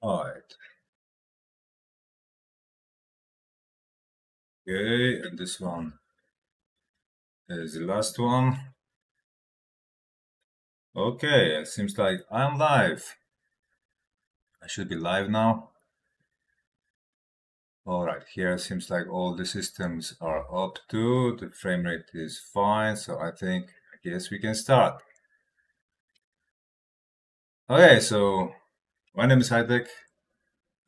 All right. Okay, and this one is the last one. Okay, it seems like I'm live. I should be live now. All right, here seems like all the systems are up to. The frame rate is fine, so I guess we can start. Okay, so my name is Hightech,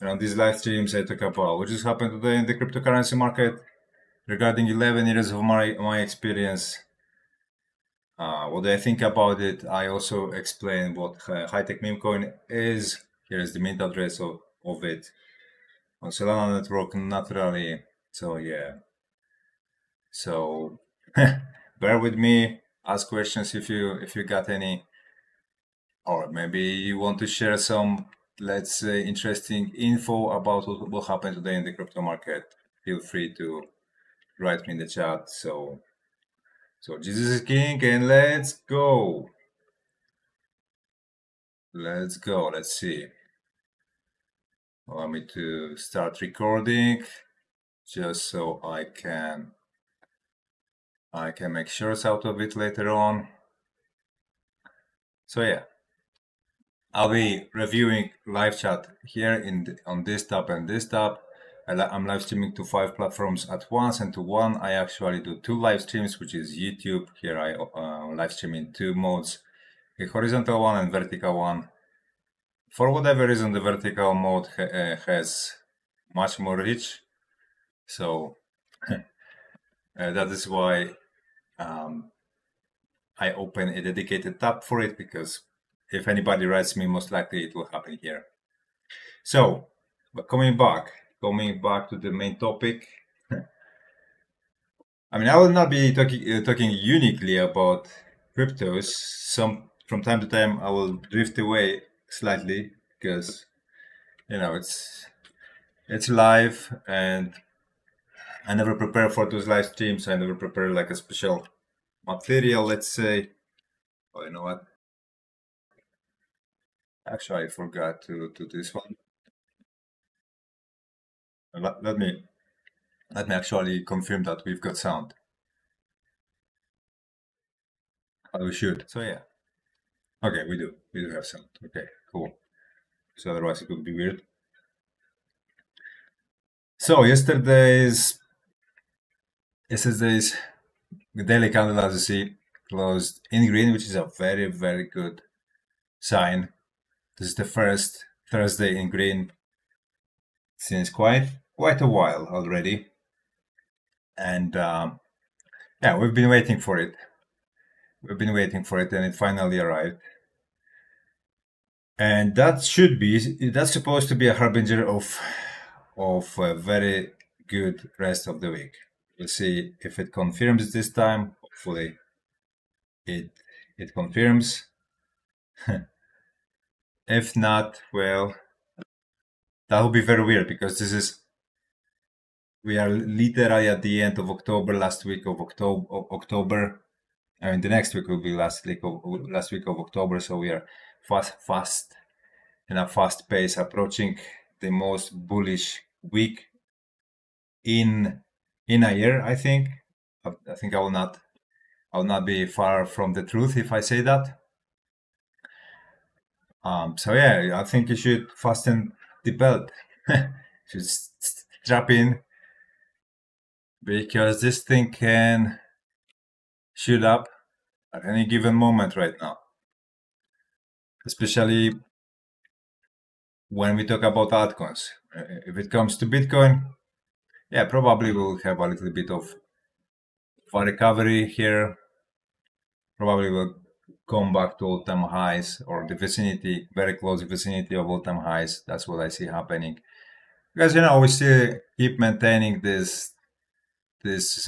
and on these live streams I talk about what just happened today in the cryptocurrency market regarding 11 years of my experience. What I think about it, I also explain what high-tech meme coin is. Here is the mint address of it on Solana network naturally. So yeah, so bear with me. Ask questions if you got any, or maybe you want to share some, let's say, interesting info about what happened today in the crypto market. Feel free to write me in the chat. So Jesus is king, and let's go. Let's go. Let's see. Allow me to start recording just so I can make shorts out of it later on. So yeah, I'll be reviewing live chat here on this tab and this tab. I'm live streaming to 5 platforms at once, and to one I actually do 2 live streams, which is YouTube. Here I live stream in 2 modes, a horizontal one and vertical one. For whatever reason, the vertical mode has much more reach, so that is why I open a dedicated tab for it, because if anybody writes me, most likely it will happen here. So, but coming back to the main topic. I mean, I will not be talking uniquely about cryptos. From time to time, I will drift away slightly because it's live, and I never prepare for those live streams. I never prepare like a special material, let's say. Oh, you know what? Actually, I forgot to do this one. Let me actually confirm that we've got sound. We should. So yeah. Okay, we do. We do have sound. Okay, cool. So otherwise it would be weird. So yesterday's daily candle, as you see, closed in green, which is a very, very good sign. This is the first Thursday in green since quite a while already. And yeah, we've been waiting for it. And it finally arrived. And that's supposed to be a harbinger of a very good rest of the week. We'll see if it confirms this time. Hopefully it confirms. If not, well, that would be very weird, because we are literally at the end of October, last week of October. I mean, the next week will be last week of October. So we are fast in a fast pace, approaching the most bullish week in a year. I think I will not be far from the truth if I say that. So yeah, I think you should fasten the belt. Should strap in, because this thing can shoot up at any given moment right now, especially when we talk about altcoins. If it comes to Bitcoin, yeah, probably we'll have a little bit of a recovery here. Probably will come back to all-time highs, or the vicinity, very close vicinity of all-time highs. That's what I see happening. Because we still keep maintaining this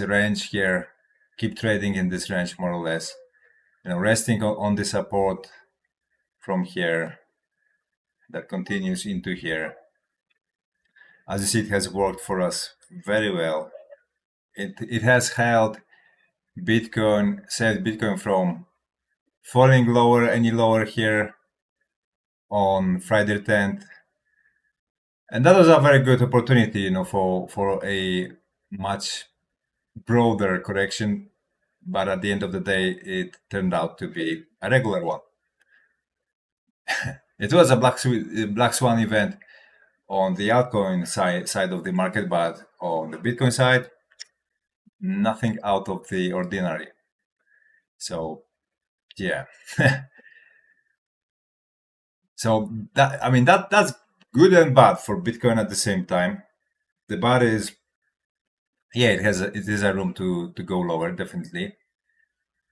range here, keep trading in this range more or less. Resting on the support from here that continues into here. As you see, it has worked for us very well. It has held Bitcoin, saved Bitcoin from falling any lower here on Friday 10th. And that was a very good opportunity, for a much broader correction. But at the end of the day, it turned out to be a regular one. It was a black swan event on the altcoin side of the market, but on the Bitcoin side, nothing out of the ordinary. So yeah. So that's good and bad for Bitcoin at the same time. The bad is, yeah, it is a room to go lower, definitely,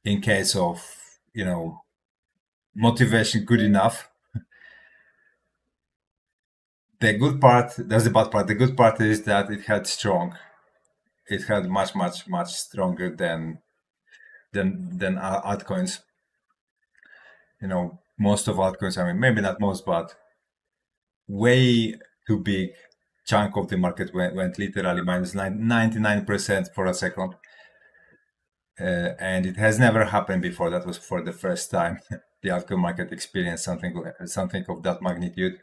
in case of, motivation good enough. The good part, that's the bad part. The good part is that it had strong. It had much, much, much stronger than altcoins. Most of altcoins. I mean, maybe not most, but way too big chunk of the market went literally minus 99% for a second. And it has never happened before. That was for the first time the altcoin market experienced something of that magnitude.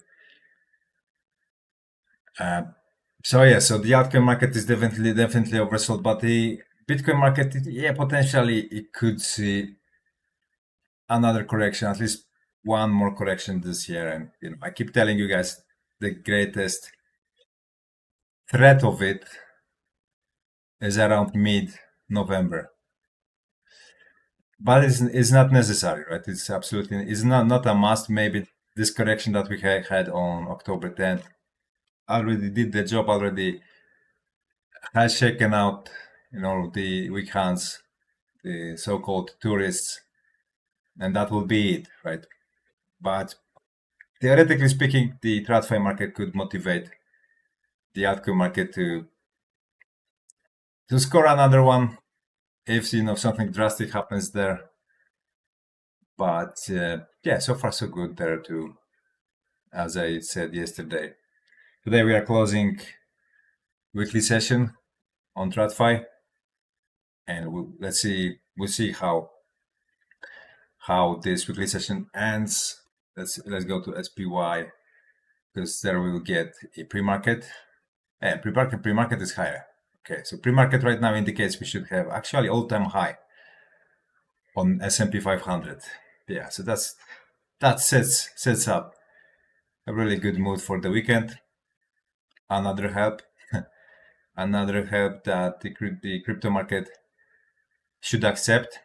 So the altcoin market is definitely oversold, but the Bitcoin market, yeah, potentially it could see another correction, at least one more correction this year. And I keep telling you guys, the greatest threat of it is around mid-November. But it's not necessary, right? It's not a must. Maybe this correction that we had on October 10th already did the job, already has shaken out, the weak hands, the so-called tourists, and that will be it, right? But theoretically speaking, the TradFi market could motivate the altcoin market to score another one if something drastic happens there. But yeah, so far so good there too. As I said yesterday, today we are closing weekly session on TradFi, and we'll see how this weekly session ends. Let's go to SPY, because there we will get a pre-market, and pre-market is higher. Okay, so pre-market right now indicates we should have actually all-time high on S&P 500. Yeah, so that sets up a really good mood for the weekend. Another help that the crypto market should accept,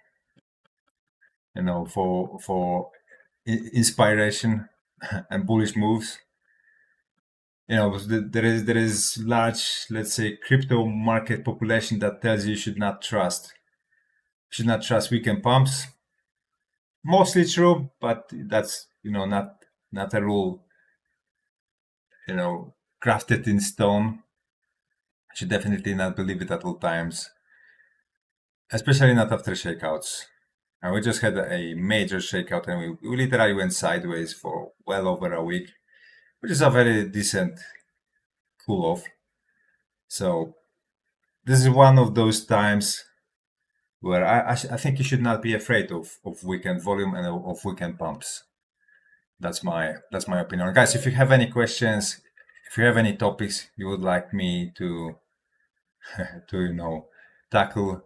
for inspiration and bullish moves. There is large, let's say, crypto market population that tells you should not trust weekend pumps. Mostly true, but that's not a rule crafted in stone. Should definitely not believe it at all times, especially not after shakeouts. And we just had a major shakeout, and we literally went sideways for well over a week, which is a very decent cool off. So this is one of those times where I think you should not be afraid of weekend volume and of weekend pumps. That's my opinion, guys. If you have any questions, if you have any topics you would like me to tackle,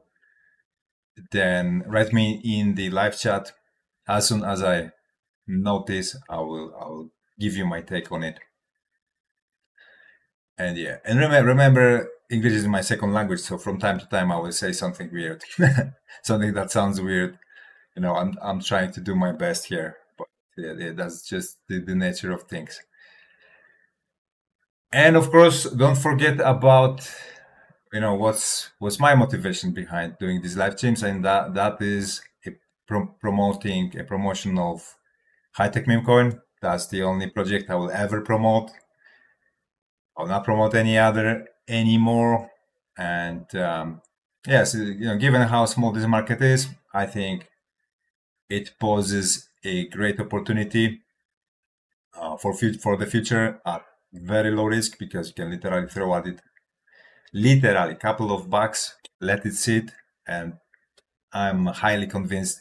then write me in the live chat. As soon as I notice, I will give you my take on it. And yeah, and remember, English is my second language, so from time to time I will say something weird, something that sounds weird. I'm trying to do my best here, but yeah, that's just the nature of things. And of course, don't forget about what's my motivation behind doing these live streams, and that is promoting a promotion of Hightech Meme Coin. That's the only project I will ever promote. I'll not promote any other anymore. And yes, given how small this market is, I think it poses a great opportunity for the future at very low risk, because you can literally throw at it a couple of bucks, let it sit, and I'm highly convinced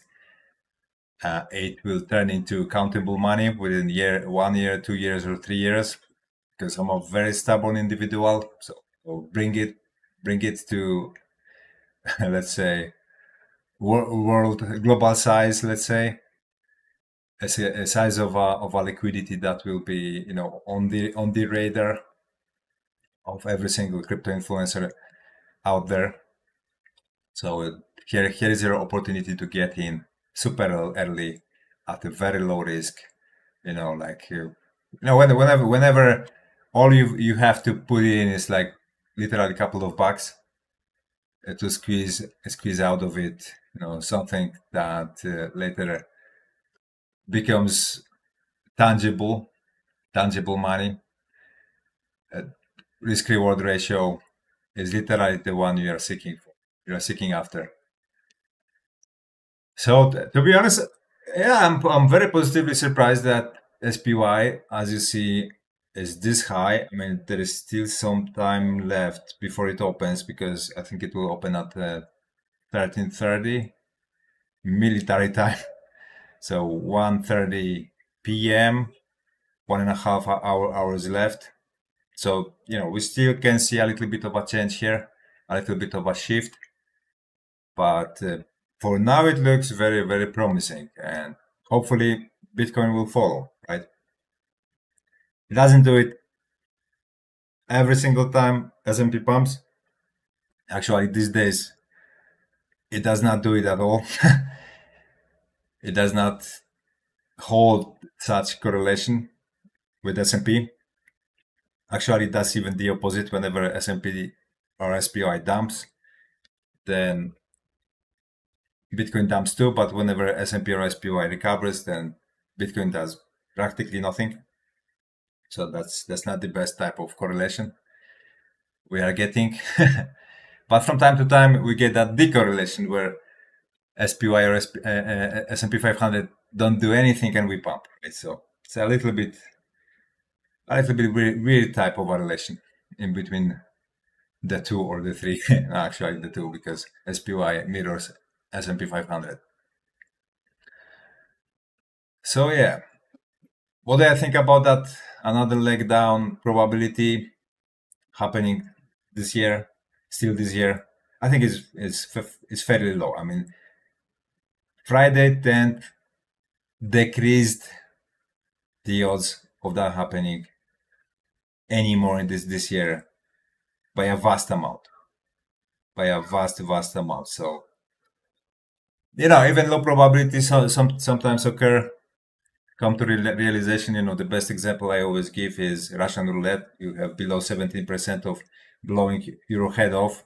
it will turn into countable money within 1 year, 2 years, or 3 years. because I'm a very stubborn individual. So bring it to let's say world global size. Let's say a size of a liquidity that will be on the radar of every single crypto influencer out there. So here is your opportunity to get in super early at a very low risk. Like whenever all you have to put in is like literally a couple of bucks to squeeze out of it. Something that later becomes tangible money. Risk reward ratio is literally the one you are seeking for. You are seeking after. So to be honest, yeah, I'm very positively surprised that SPY, as you see, is this high. I mean, there is still some time left before it opens because I think it will open at 13:30 military time. So 1:30 p.m. 1.5 hours left. So we still can see a little bit of a change here, a little bit of a shift, but for now it looks very, very promising, and hopefully Bitcoin will follow, right? It doesn't do it every single time S&P pumps. Actually, these days it does not do it at all. It does not hold such correlation with S&P. Actually, it does even the opposite. Whenever S&P or SPY dumps, then Bitcoin dumps too. But whenever S&P or SPY recovers, then Bitcoin does practically nothing. So that's not the best type of correlation we are getting. But from time to time, we get that decorrelation where SPY or S&P 500 don't do anything and we pump. Right? So it's a little bit weird type of relation in between the two or the three. Actually, the two, because SPY mirrors S&P 500. So yeah, what do I think about that? Another leg down probability happening this year, still this year. I think is fairly low. I mean, Friday 10th decreased the odds of that happening anymore in this year by a vast amount, by a vast amount. So even low probabilities sometimes occur. Come to realization. The best example I always give is Russian roulette. You have below 17% of blowing your head off.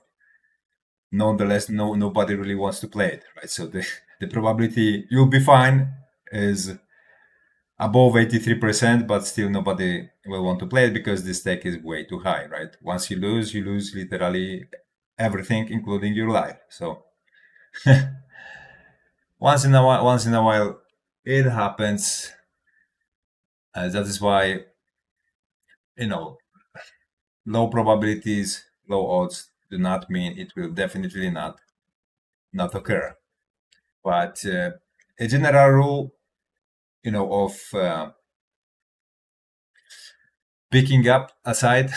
Nonetheless, nobody really wants to play it, right? So the probability you'll be fine is above 83%, but still nobody will want to play it because the stake is way too high, right? Once you lose literally everything, including your life. So once in a while, it happens. That is why low probabilities, low odds do not mean it will definitely not occur. But a general rule, of picking up a side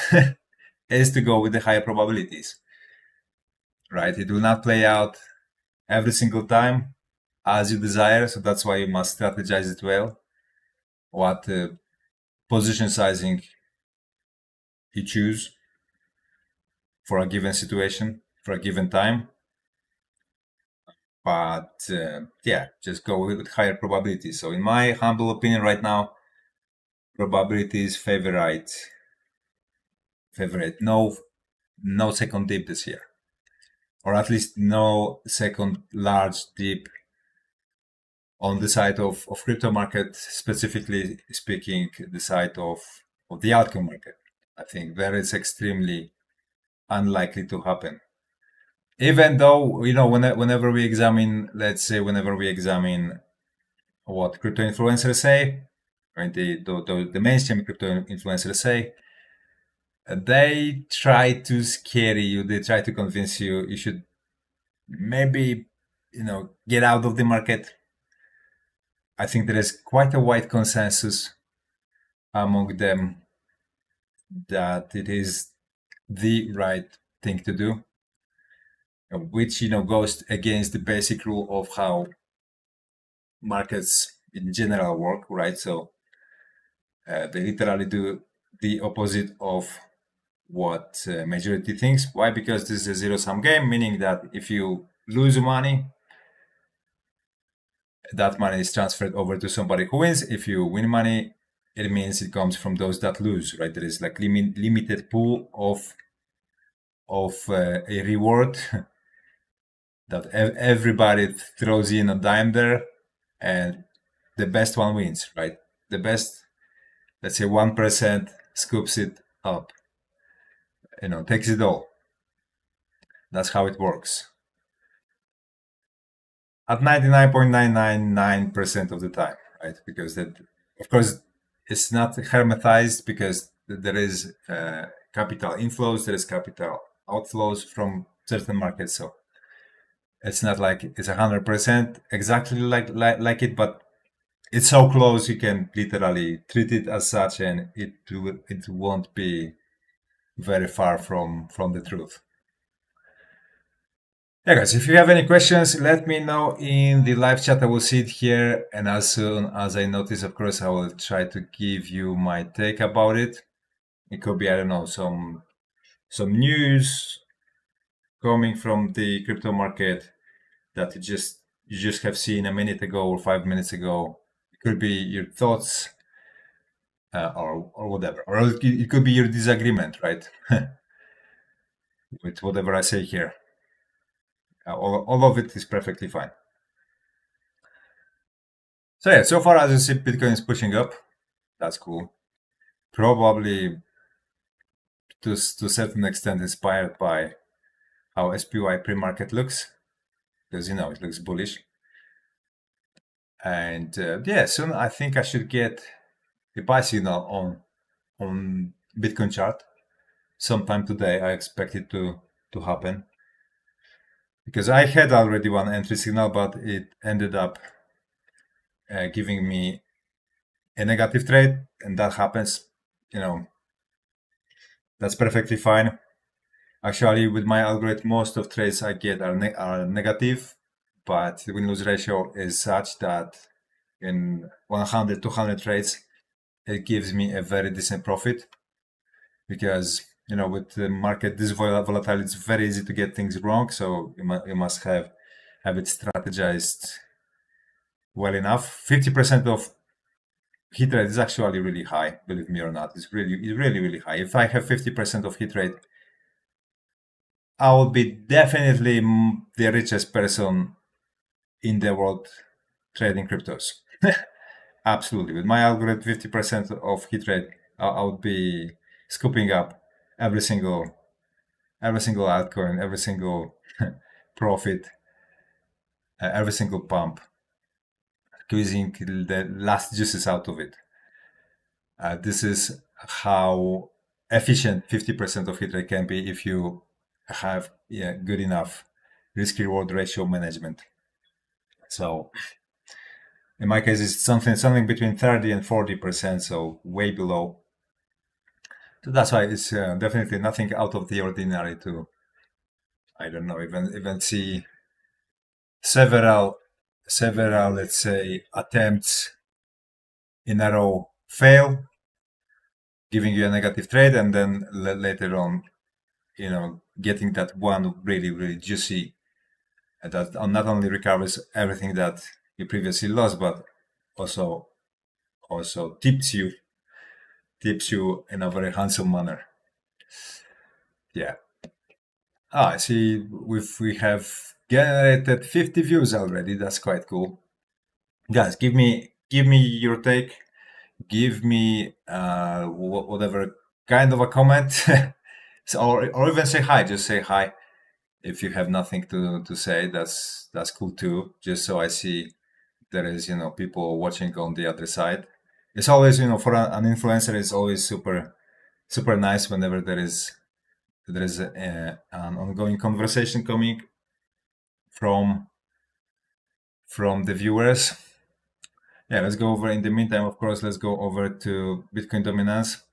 is to go with the higher probabilities, right? It will not play out every single time as you desire, so that's why you must strategize it well. What position sizing you choose for a given situation, for a given time. But yeah, just go with higher probabilities. So in my humble opinion right now, probabilities favorite. No second dip this year, or at least no second large dip on the side of crypto market, specifically speaking, the side of the altcoin market. I think that is extremely unlikely to happen. Even though, whenever we examine, let's say, what crypto influencers say, right, the mainstream crypto influencers say, they try to scare you. They try to convince you should maybe, get out of the market. I think there is quite a wide consensus among them that it is the right thing to do, which goes against the basic rule of how markets in general work, right? So they literally do the opposite of what majority thinks. Why? Because this is a zero-sum game, meaning that if you lose money, that money is transferred over to somebody who wins. If you win money, it means it comes from those that lose, right? There is like limited pool of a reward that everybody throws in a dime there, and the best one wins, right? The best, let's say 1% scoops it up, takes it all. That's how it works. At 99.999% of the time, right? Because that, of course, it's not hermetized because there is capital inflows, there is capital outflows from certain markets. So it's not like it's 100% exactly like it, but it's so close you can literally treat it as such, and it won't be very far from the truth. Yeah, guys, if you have any questions, let me know in the live chat. I will see it here, and as soon as I notice, of course, I will try to give you my take about it. It could be, I don't know, some news coming from the crypto market that you just have seen a minute ago or 5 minutes ago. It could be your thoughts, or whatever, or it could be your disagreement, right, with whatever I say here. All of it is perfectly fine. So yeah, so far as you see, Bitcoin is pushing up. That's cool. Probably to a certain extent inspired by how SPY pre-market looks, because it looks bullish. And yeah, soon I think I should get a buy signal on Bitcoin chart sometime today. I expect it to happen, because I had already one entry signal, but it ended up giving me a negative trade, and that happens. That's perfectly fine. Actually, with my algorithm, most of trades I get are negative, but the win-lose ratio is such that in 100, 200 trades, it gives me a very decent profit, because with the market this volatile, it's very easy to get things wrong. So you must have it strategized well enough. 50% of hit rate is actually really high, believe me or not. It's really high. If I have 50% of hit rate, I would be definitely the richest person in the world trading cryptos. Absolutely. With my algorithm, 50% of hit rate, I would be scooping up every single altcoin, every single profit, every single pump, squeezing the last juices out of it. This is how efficient 50% of hit rate can be if you have good enough risk-reward ratio management. So in my case, it's something between 30 and 40%, so way below. So that's why it's definitely nothing out of the ordinary to, I don't know, even see several, let's say, attempts in a row fail, giving you a negative trade, and then later on, getting that one really juicy, that not only recovers everything that you previously lost, but also tips you in a very handsome manner. Yeah. I see we have generated 50 views already. That's quite cool. Guys, give me your take. Give me whatever kind of a comment. So, or even say hi. Just say hi. If you have nothing to say, that's cool too. Just so I see there is people watching on the other side. It's always for an influencer, it's always super nice whenever there is an ongoing conversation coming from the viewers. Yeah, let's go over. In the meantime, of course, let's go over to Bitcoin dominance.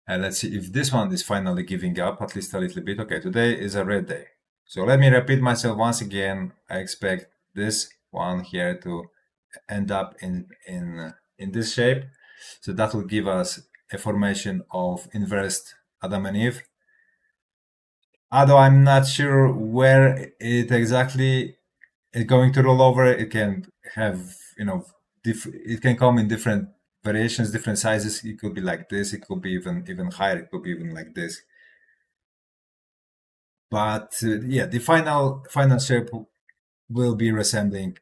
And let's see if this one is finally giving up at least a little bit. Okay, today is a red day. So let me repeat myself once again. I expect this one here to end up in this shape. So that will give us a formation of inverse Adam and Eve. Although I'm not sure where it exactly is going to roll over, it can have, it can come in different variations, different sizes. It could be like this. It could be even higher. It could be even like this. But yeah, the final shape will be resembling,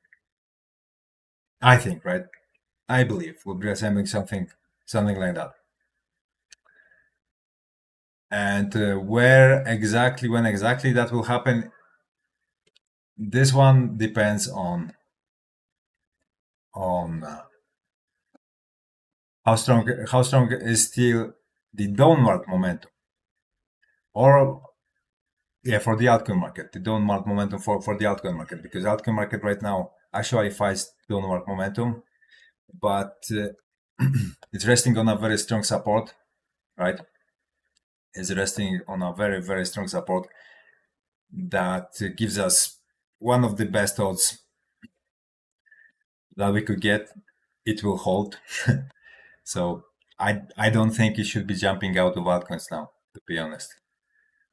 I think, right? I believe will be resembling something like that. And when exactly that will happen, this one depends on how strong is still the downward momentum, or yeah, for the altcoin market, the downward momentum for the altcoin market, because altcoin market right now actually fights downward momentum, but it's resting on a very strong support, right? It's resting on a very, very strong support that gives us one of the best odds that we could get. It will hold. So I don't think it should be jumping out of altcoins now, to be honest.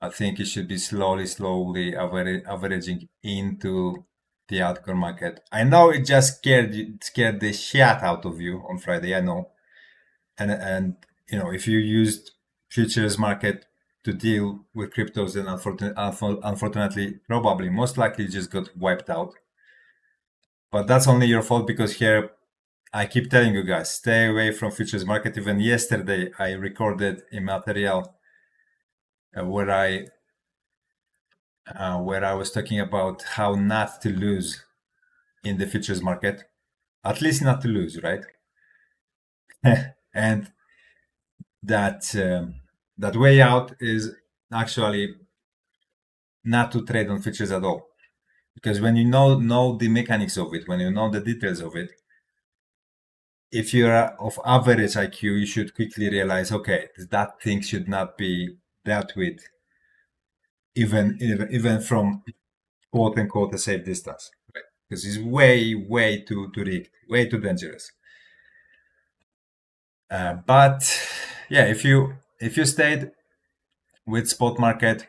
I think it should be slowly averaging into the altcoin market. I know it just scared the shit out of you on Friday. I know, and if you used futures market to deal with cryptos, then unfortunately, probably most likely just got wiped out. But that's only your fault, because here I keep telling you guys, stay away from futures market. Even yesterday, I recorded a material where I was talking about how not to lose in the futures market, at least not to lose, right? And that way out is actually not to trade on futures at all, because when you know the mechanics of it, when you know the details of it, if you're of average IQ, you should quickly realize, okay, that thing should not be dealt with, even from quote unquote a safe distance, right? Because it's way too rigged, way too dangerous. But yeah, if you stayed with spot market,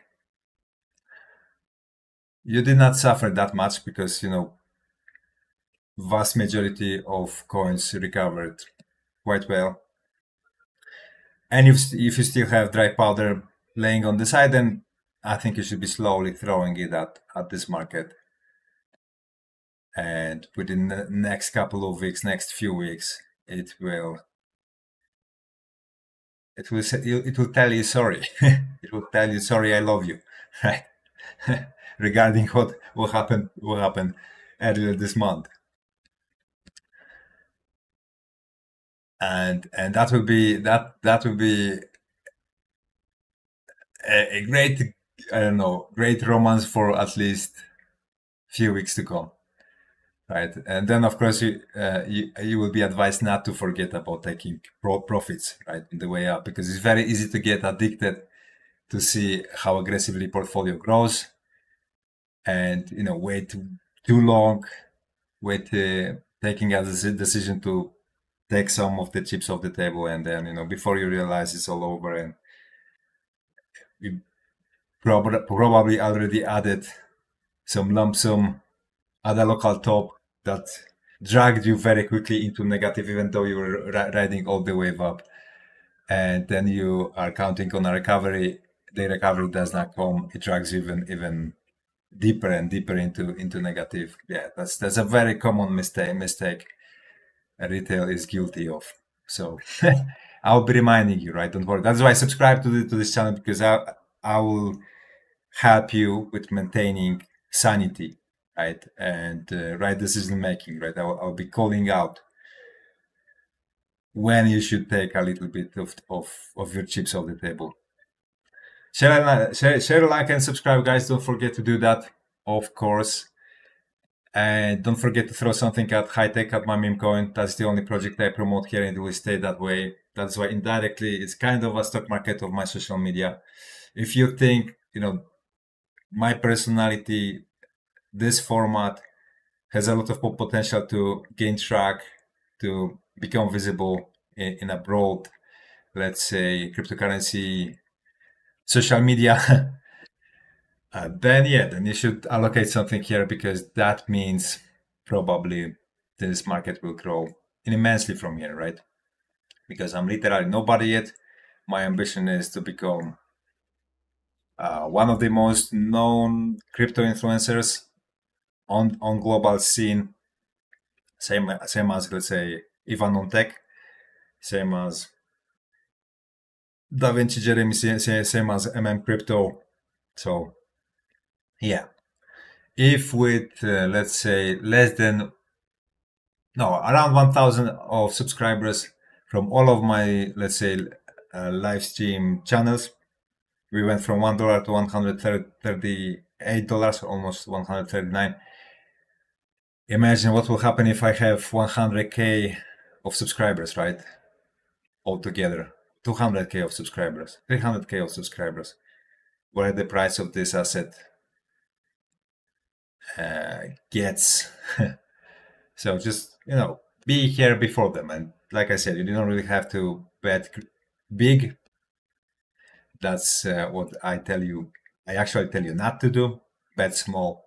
you did not suffer that much, because vast majority of coins recovered quite well. And if you still have dry powder laying on the side, then I think you should be slowly throwing it at this market. And within the next couple of weeks, next few weeks, it will tell you sorry. It will tell you sorry, I love you, right? Regarding what happened earlier this month. And that will be a great, I don't know, great romance for at least few weeks to come, right? And then of course you will be advised not to forget about taking profits, right, in the way up, because it's very easy to get addicted to see how aggressively portfolio grows, and wait too long, taking a decision to take some of the chips off the table, and then before you realize it's all over, and you probably already added some lump sum at a local top that dragged you very quickly into negative, even though you were riding all the wave up, and then you are counting on a recovery. The recovery does not come; it drags you even deeper and deeper into negative. Yeah, that's a very common mistake retail is guilty of. So I'll be reminding you, right? Don't worry. That's why I subscribe to this channel, because I will help you with maintaining sanity, right, and right decision making, right. I'll be calling out when you should take a little bit of your chips off the table. Share, like, and subscribe, guys. Don't forget to do that, of course. And don't forget to throw something at Hightech, at my meme coin. That's the only project I promote here, and it will stay that way. That's why indirectly it's kind of a stock market of my social media. If you think, my personality, this format has a lot of potential to gain track, to become visible in a broad, let's say, cryptocurrency social media, then you should allocate something here, because that means probably this market will grow immensely from here, right? Because I'm literally nobody yet. My ambition is to become one of the most known crypto influencers on global scene. Same as, let's say, Ivan on Tech, same as Da Vinci Jeremy, same as MM Crypto. So yeah, if with let's say around 1,000 of subscribers from all of my, let's say, live stream channels, we went from $1 to $138, almost 139. Imagine what will happen if I have 100K of subscribers, right? Altogether, 200K of subscribers, 300K of subscribers. Where the price of this asset gets. So just, be here before them. And like I said, you don't really have to bet big. That's what I tell you. I actually tell you not to do. Bet small.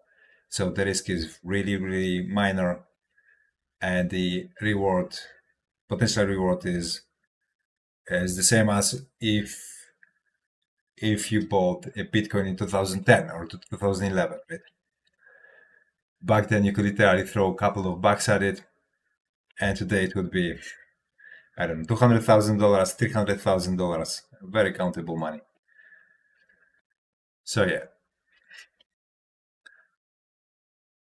So the risk is really, really minor. And the potential reward is the same as if you bought a Bitcoin in 2010 or 2011, right? Back then you could literally throw a couple of bucks at it, and today it would be, I don't know, $200,000, $300,000, very countable money. So yeah,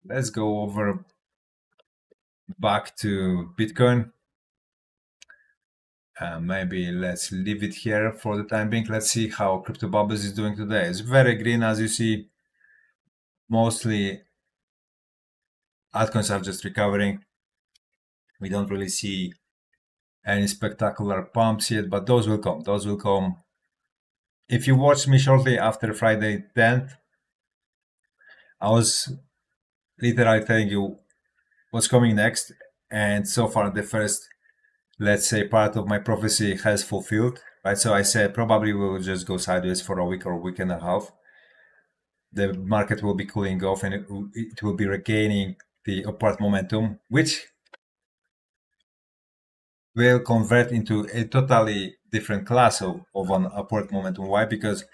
let's go over back to Bitcoin. Maybe let's leave it here for the time being. Let's see how Crypto Bubbles is doing today. It's very green, as you see. Mostly altcoins are just recovering. We don't really see any spectacular pumps yet, but those will come. Those will come. If you watched me shortly after Friday 10th, I was literally telling you what's coming next. And so far, the first, let's say, part of my prophecy has fulfilled, right? So I said probably we'll just go sideways for a week or a week and a half. The market will be cooling off, and it will be regaining the upward momentum, which will convert into a totally different class of an upward momentum. Why? Because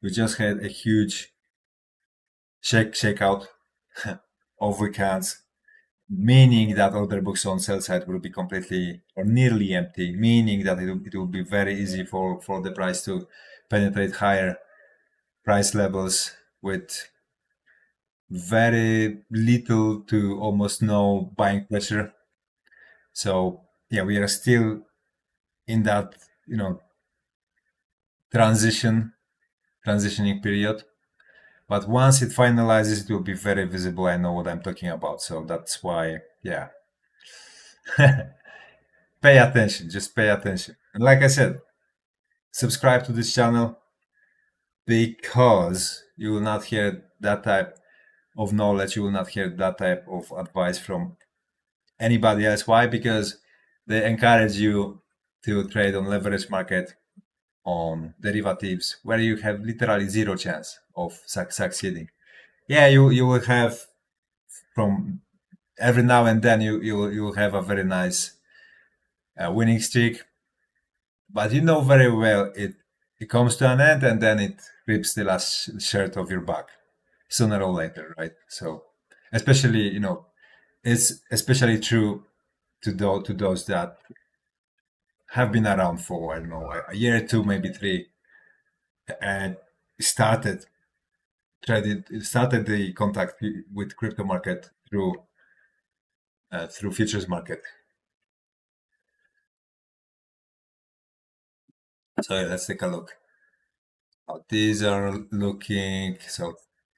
we just had a huge shakeout of weekends, meaning that order books on sell side will be completely or nearly empty, meaning that it will be very easy for the price to penetrate higher price levels with very little to almost no buying pressure. So yeah, we are still in that, transitioning period. But once it finalizes, it will be very visible. I know what I'm talking about. So that's why, yeah. Pay attention, just pay attention. And like I said, subscribe to this channel, because you will not hear that type of knowledge, you will not hear that type of advice from anybody else. Why? Because they encourage you to trade on leverage market, on derivatives, where you have literally zero chance of succeeding. Yeah, you will have, from every now and then, you will have a very nice winning streak, but you know very well it comes to an end, and then it rips the last shirt of your back sooner or later, right? So especially, it's especially true to those that have been around for, I don't know, a year or two, maybe three, and started the contact with crypto market through futures market. So yeah, let's take a look. These are looking, so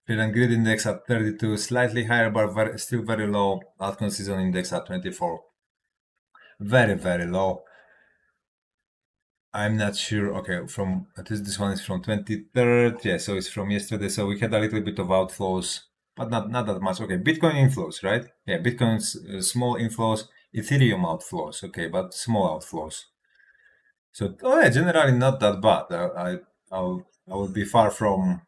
Fear and Greed index at 32, slightly higher, but still very low. Altcoin season index at 24, very, very low. I'm not sure. Okay, from this one is from 23rd. Yeah, so it's from yesterday. So we had a little bit of outflows, but not that much. Okay, Bitcoin inflows, right? Yeah, Bitcoin's small inflows, Ethereum outflows. Okay, but small outflows. So yeah, generally not that bad. I would be far from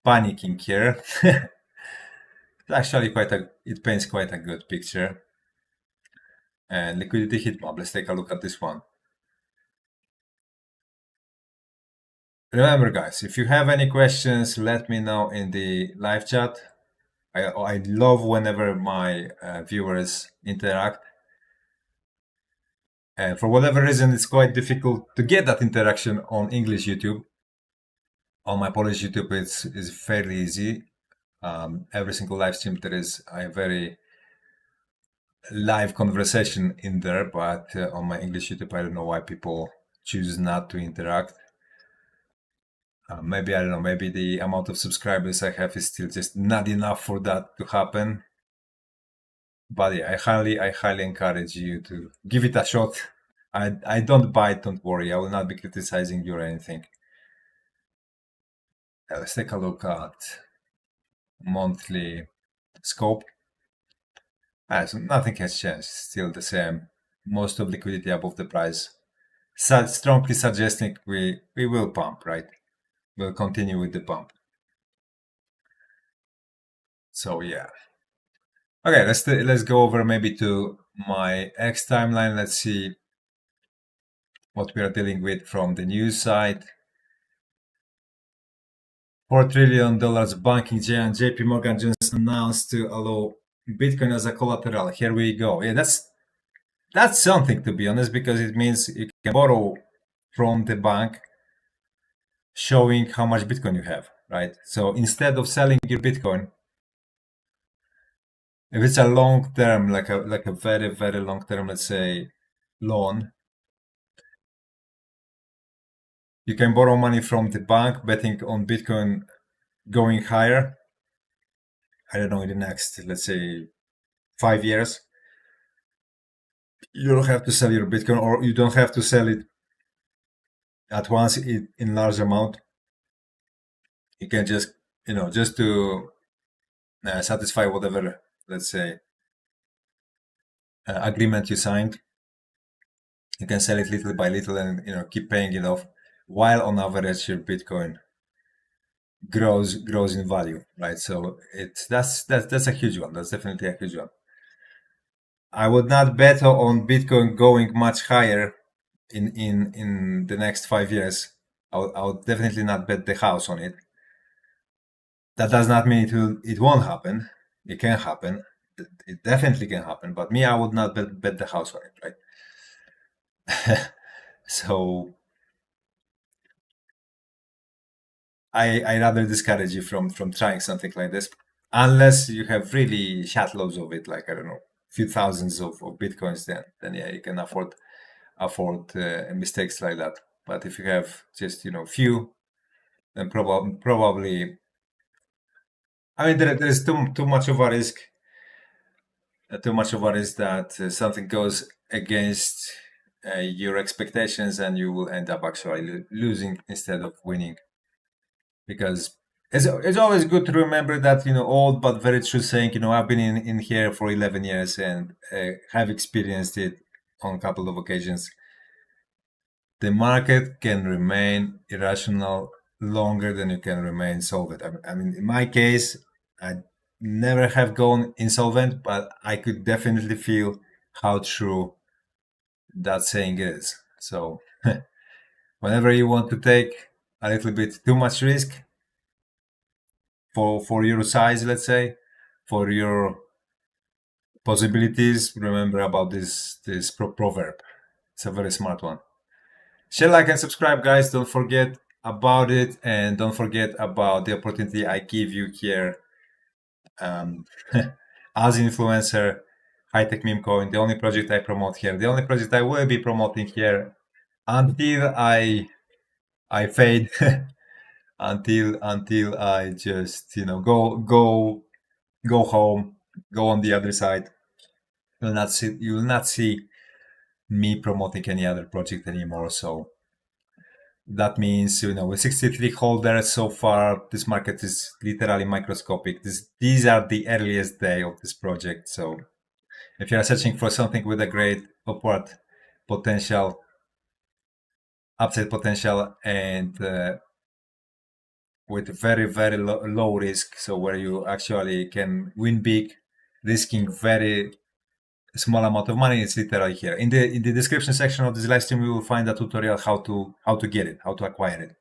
panicking here. It's actually it paints quite a good picture. And liquidity heat map. Let's take a look at this one. Remember, guys, if you have any questions, let me know in the live chat. I love whenever my viewers interact. And for whatever reason, it's quite difficult to get that interaction on English YouTube. On my Polish YouTube, it's fairly easy. Every single live stream, there is a very live conversation in there, but on my English YouTube, I don't know why people choose not to interact. Maybe, I don't know, maybe the amount of subscribers I have is still just not enough for that to happen. But yeah, I highly encourage you to give it a shot. I don't bite, don't worry. I will not be criticizing you or anything. Let's take a look at monthly scope. So nothing has changed, still the same. Most of liquidity above the price. Strongly suggesting we will pump, right? We'll continue with the pump. So yeah. Okay, let's go over maybe to my X timeline. Let's see what we are dealing with from the news side. $4 trillion banking giant JP Morgan just announced to allow Bitcoin as a collateral. Here we go. Yeah, that's something, to be honest, because it means you can borrow from the bank showing how much Bitcoin you have, right? So instead of selling your Bitcoin, if it's a long term, like a very, very long term, let's say, loan, you can borrow money from the bank betting on Bitcoin going higher. I don't know, in the next, let's say, 5 years. You don't have to sell your Bitcoin, or you don't have to sell it at once in large amount. You can just, just to satisfy whatever, let's say, agreement you signed. You can sell it little by little and keep paying it off, while on average your Bitcoin grows in value, right? So that's a huge one. That's definitely a huge one. I would not bet on Bitcoin going much higher in the next 5 years. I would definitely not bet the house on it. That does not mean it won't happen. It can happen. It definitely can happen. But me, I would not bet the house on it, right? So I rather discourage you from trying something like this, unless you have really shitloads of it, like, I don't know, few thousands of bitcoins. Then yeah, you can afford mistakes like that. But if you have just few, then probably, I mean, there is too much of a risk. Too much of a risk that something goes against your expectations, and you will end up actually losing instead of winning. Because it's always good to remember that old but very true saying. I've been in here for 11 years and have experienced it on a couple of occasions. The market can remain irrational longer than you can remain solvent. I mean, in my case, I never have gone insolvent, but I could definitely feel how true that saying is. So whenever you want to take a little bit too much risk for your size, let's say, for your possibilities, remember about this proverb. It's a very smart one. Share, like, and subscribe, guys. Don't forget about it, and don't forget about the opportunity I give you here as influencer, High Tech Meme Coin, the only project I promote here, the only project I will be promoting here until I fade, until I just go home, go on the other side. You will not see me promoting any other project anymore. So that means, with 63 holders so far, this market is literally microscopic. These are the earliest day of this project. So if you are searching for something with a great upward potential, upside potential, and with very, very low risk, so where you actually can win big, risking very small amount of money, it's literally here. In the description section of this live stream, you will find a tutorial how to get it, how to acquire it.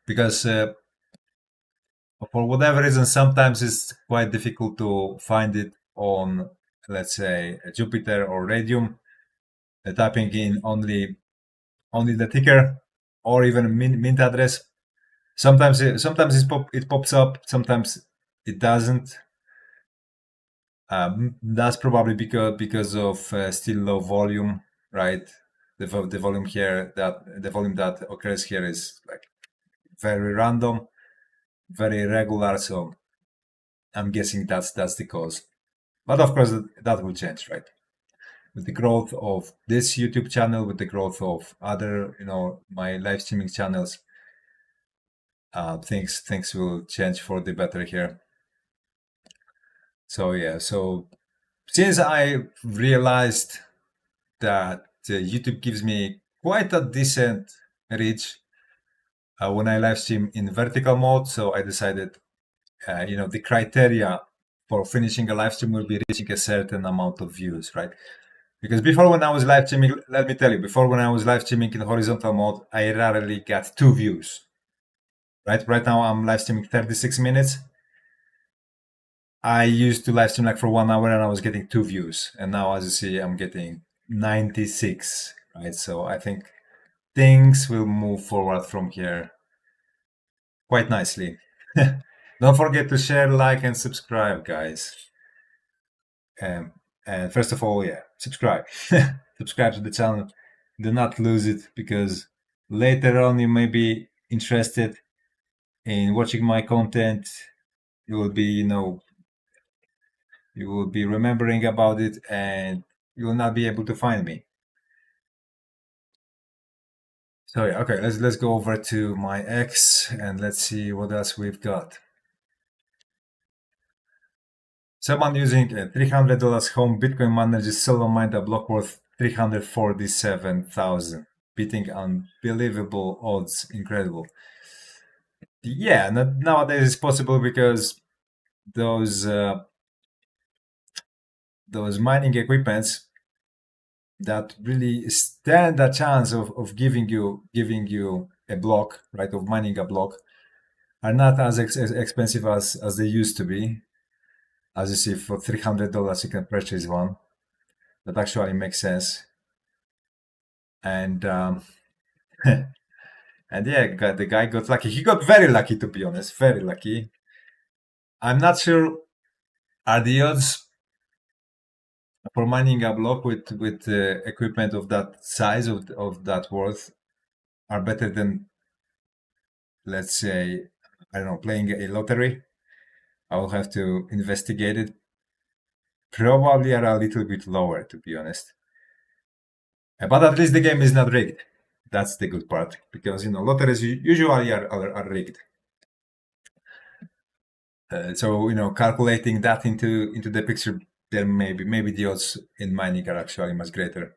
Because for whatever reason, sometimes it's quite difficult to find it on, let's say, Jupiter or Radium, typing in only the ticker or even mint address. Sometimes it pops up, sometimes it doesn't. That's probably because of still low volume, right? The volume here, the volume that occurs here is like very random, very irregular. So I'm guessing that's the cause. But of course, that will change, right? With the growth of this YouTube channel, with the growth of other, my live streaming channels, things will change for the better here. So yeah, so since I realized that YouTube gives me quite a decent reach when I live stream in vertical mode, so I decided, the criteria for finishing a live stream will be reaching a certain amount of views, right? Because before, when I was live streaming, let me tell you, before when I was live streaming in horizontal mode, I rarely got 2 views. Right now I'm live streaming 36 minutes. I used to live stream like for 1 hour and I was getting 2 views. And now, as you see, I'm getting 96, right? So I think things will move forward from here quite nicely. Don't forget to share, like, and subscribe, guys. And first of all, subscribe. Subscribe to the channel. Do not lose it, because later on you may be interested in watching my content. You will be, you will be remembering about it, and you will not be able to find me. So yeah, okay, let's go over to my X and let's see what else we've got. Someone using a $300 home Bitcoin manages solo mined a block worth 347,000, beating unbelievable odds. Incredible. Yeah, nowadays it's possible because those mining equipments that really stand a chance of giving you a block, right, of mining a block, are not as expensive as they used to be. As you see, for $300 you can purchase one. That actually makes sense. And and yeah, the guy got lucky. He got very lucky, to be honest, very lucky. I'm not sure, are the odds for mining a block with equipment of that size, of that worth, are better than, let's say, I don't know, playing a lottery. I will have to investigate it. Probably are a little bit lower, to be honest. But at least the game is not rigged. That's the good part, because lotteries usually are rigged. So calculating that into the picture, then maybe the odds in mining are actually much greater.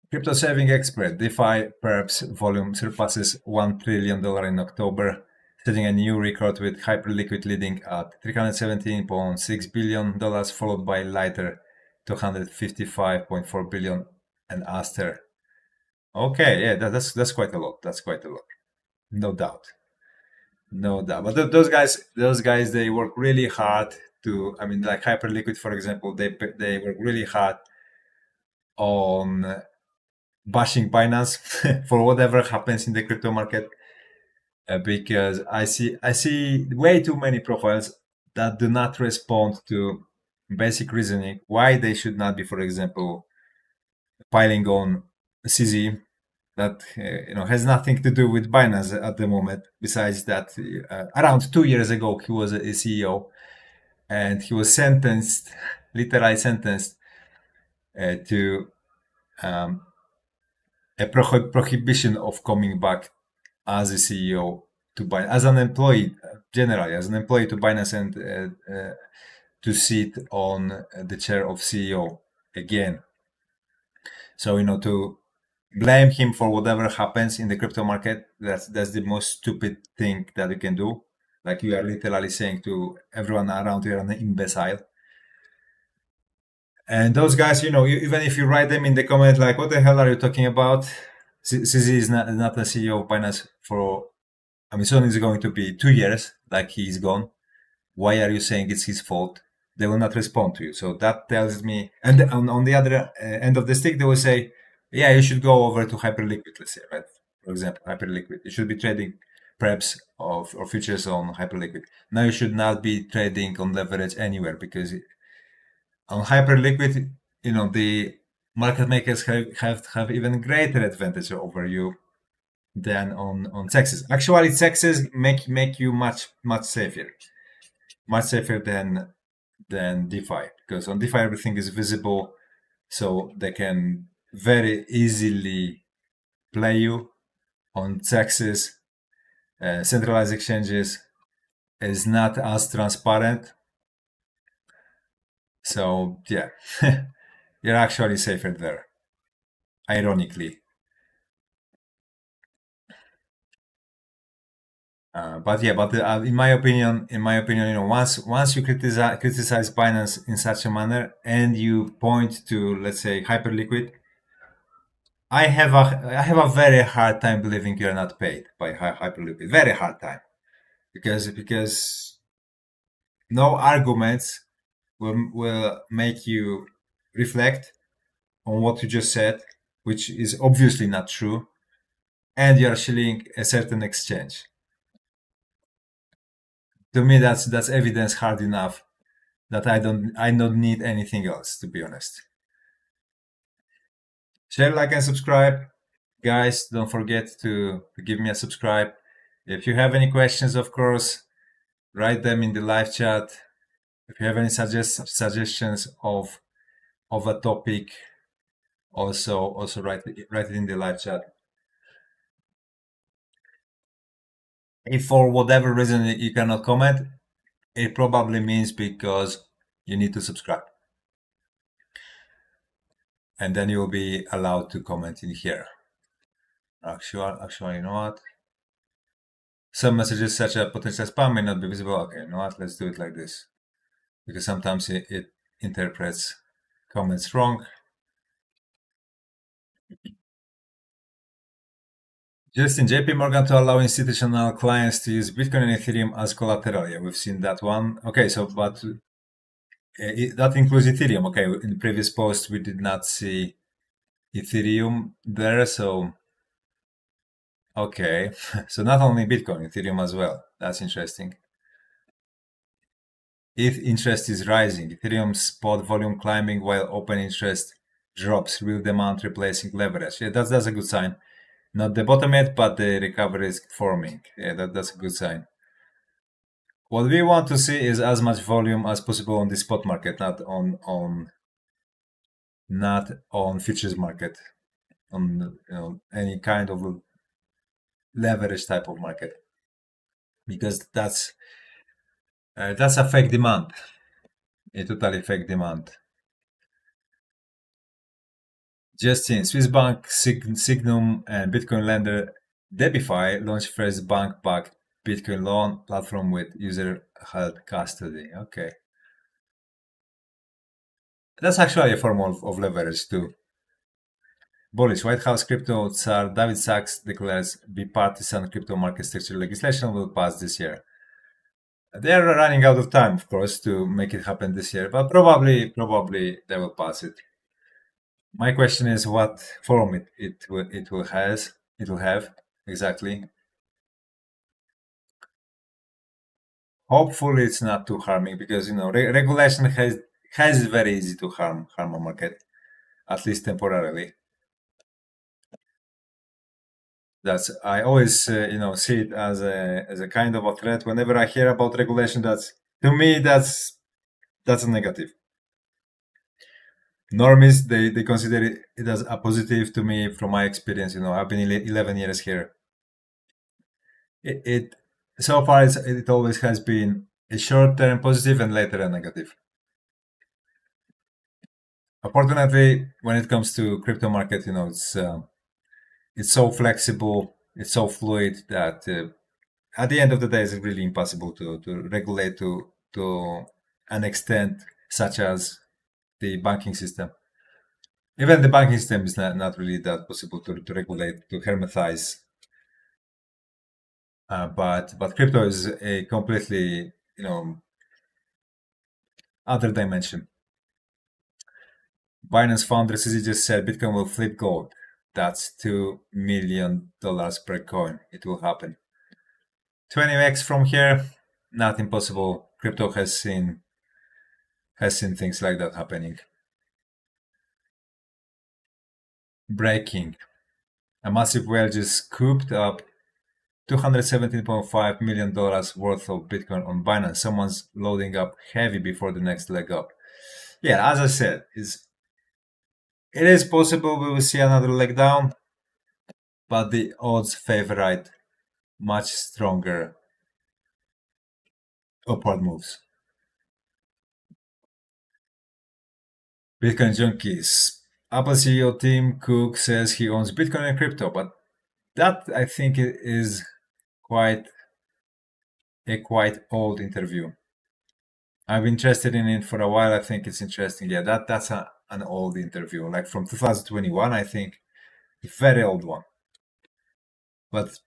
Crypto saving expert, DeFi perps volume surpasses $1 trillion in October, setting a new record with Hyperliquid leading at $317.6 billion, followed by Lighter, $255.4 billion, and Aster. Okay, yeah, that's quite a lot. That's quite a lot, no doubt, no doubt. But those guys, they work really hard to. I mean, like Hyperliquid, for example, they work really hard on bashing Binance for whatever happens in the crypto market, because I see way too many profiles that do not respond to basic reasoning why they should not be, for example, piling on CZ that has nothing to do with Binance at the moment. Besides that, around 2 years ago he was a CEO, and he was literally sentenced to a prohibition of coming back as a CEO to Binance, as an employee, generally as an employee to Binance, and to sit on the chair of CEO again. So to blame him for whatever happens in the crypto market, that's the most stupid thing that you can do. Like, you are literally saying to everyone around you, you're an imbecile. And those guys, even if you write them in the comment, like, what the hell are you talking about? CZ is not the CEO of Binance for, soon it's going to be 2 years, like he's gone. Why are you saying it's his fault? They will not respond to you. So that tells me, and on the other end of the stick, they will say, yeah, you should go over to Hyperliquid, let's say, right? For example, Hyperliquid. You should be trading preps or futures on Hyperliquid. Now you should not be trading on leverage anywhere, because on Hyperliquid, the market makers have even greater advantage over you than on CEXes. Actually, CEXes make you much safer than DeFi, because on DeFi everything is visible, so they can very easily play you. On CEXes, centralized exchanges is not as transparent, so yeah, you're actually safer there, ironically. But in my opinion, once you criticize Binance in such a manner, and you point to, let's say, Hyperliquid, I have a very hard time believing you're not paid by Hyperliquid. Very hard time, because no arguments will make you reflect on what you just said, which is obviously not true, and you're shilling a certain exchange. To me, that's evidence hard enough that I don't need anything else, to be honest. Share, like, and subscribe. Guys, don't forget to give me a subscribe. If you have any questions, of course, write them in the live chat. If you have any suggestions of a topic, also write it in the live chat. If for whatever reason you cannot comment, it probably means because you need to subscribe, and then you will be allowed to comment in here. Actually, you know what? Some messages such as potential spam may not be visible. Okay, you know what? Let's do it like this, because sometimes it interprets comments wrong. Just in JP Morgan to allow institutional clients to use Bitcoin and Ethereum as collateral. Yeah, we've seen that one. Okay, so but that includes Ethereum. Okay, in the previous post we did not see Ethereum there, so okay, so not only Bitcoin, Ethereum as well. That's interesting. If interest is rising, Ethereum spot volume climbing while open interest drops, real demand replacing leverage. Yeah, that's a good sign. Not the bottom yet, but the recovery is forming. Yeah, that's a good sign. What we want to see is as much volume as possible on the spot market, not on futures market, on any kind of leverage type of market, because that's a fake demand, a totally fake demand. Just in Swiss bank, Signum, and Bitcoin lender Debify launched first bank-backed Bitcoin loan platform with user-held custody. Okay. That's actually a form of leverage too. Bullish. White House crypto czar David Sachs declares bipartisan crypto market structure legislation will pass this year. They are running out of time, of course, to make it happen this year, but probably they will pass it. My question is what form it will have exactly. Hopefully, it's not too harming, because regulation has very easy to harm a market, at least temporarily. I always see it as a kind of a threat. Whenever I hear about regulation, to me that's a negative. Normies, they consider it as a positive. To me, from my experience, I've been 11 years here. It so far it always has been a short-term positive and later a negative. Unfortunately, when it comes to crypto market, it's so flexible, it's so fluid that at the end of the day, it's really impossible to regulate to an extent such as the banking system. Even the banking system is not really that possible to regulate, to hermetize. But crypto is a completely other dimension. Binance founder CZ just said Bitcoin will flip gold. That's $2 million per coin. It will happen. 20x from here, not impossible. Crypto has seen things like that happening. Breaking. A massive whale just scooped up $217.5 million worth of Bitcoin on Binance. Someone's loading up heavy before the next leg up. Yeah, as I said, it is possible we will see another leg down, but the odds favor it much stronger upward moves. Bitcoin junkies. Apple CEO Tim Cook says he owns Bitcoin and crypto, but that I think is quite old interview. I've been interested in it for a while. I think it's interesting. Yeah, that's an old interview, like from 2021, I think. A very old one. But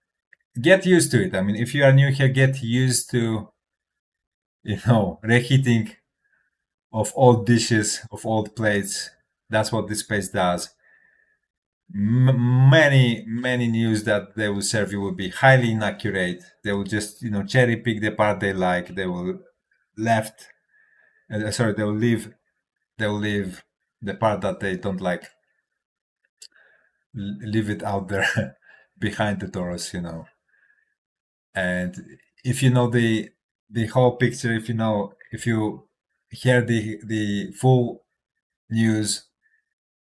get used to it. I mean, if you are new here, get used to, reheating of old dishes, of old plates. That's what this space does. Many news that they will serve you will be highly inaccurate. They will just, cherry pick the part they like. They will they will leave the part that they don't like. Leave it out there behind the doors, And if you know the whole picture, if you hear the full news,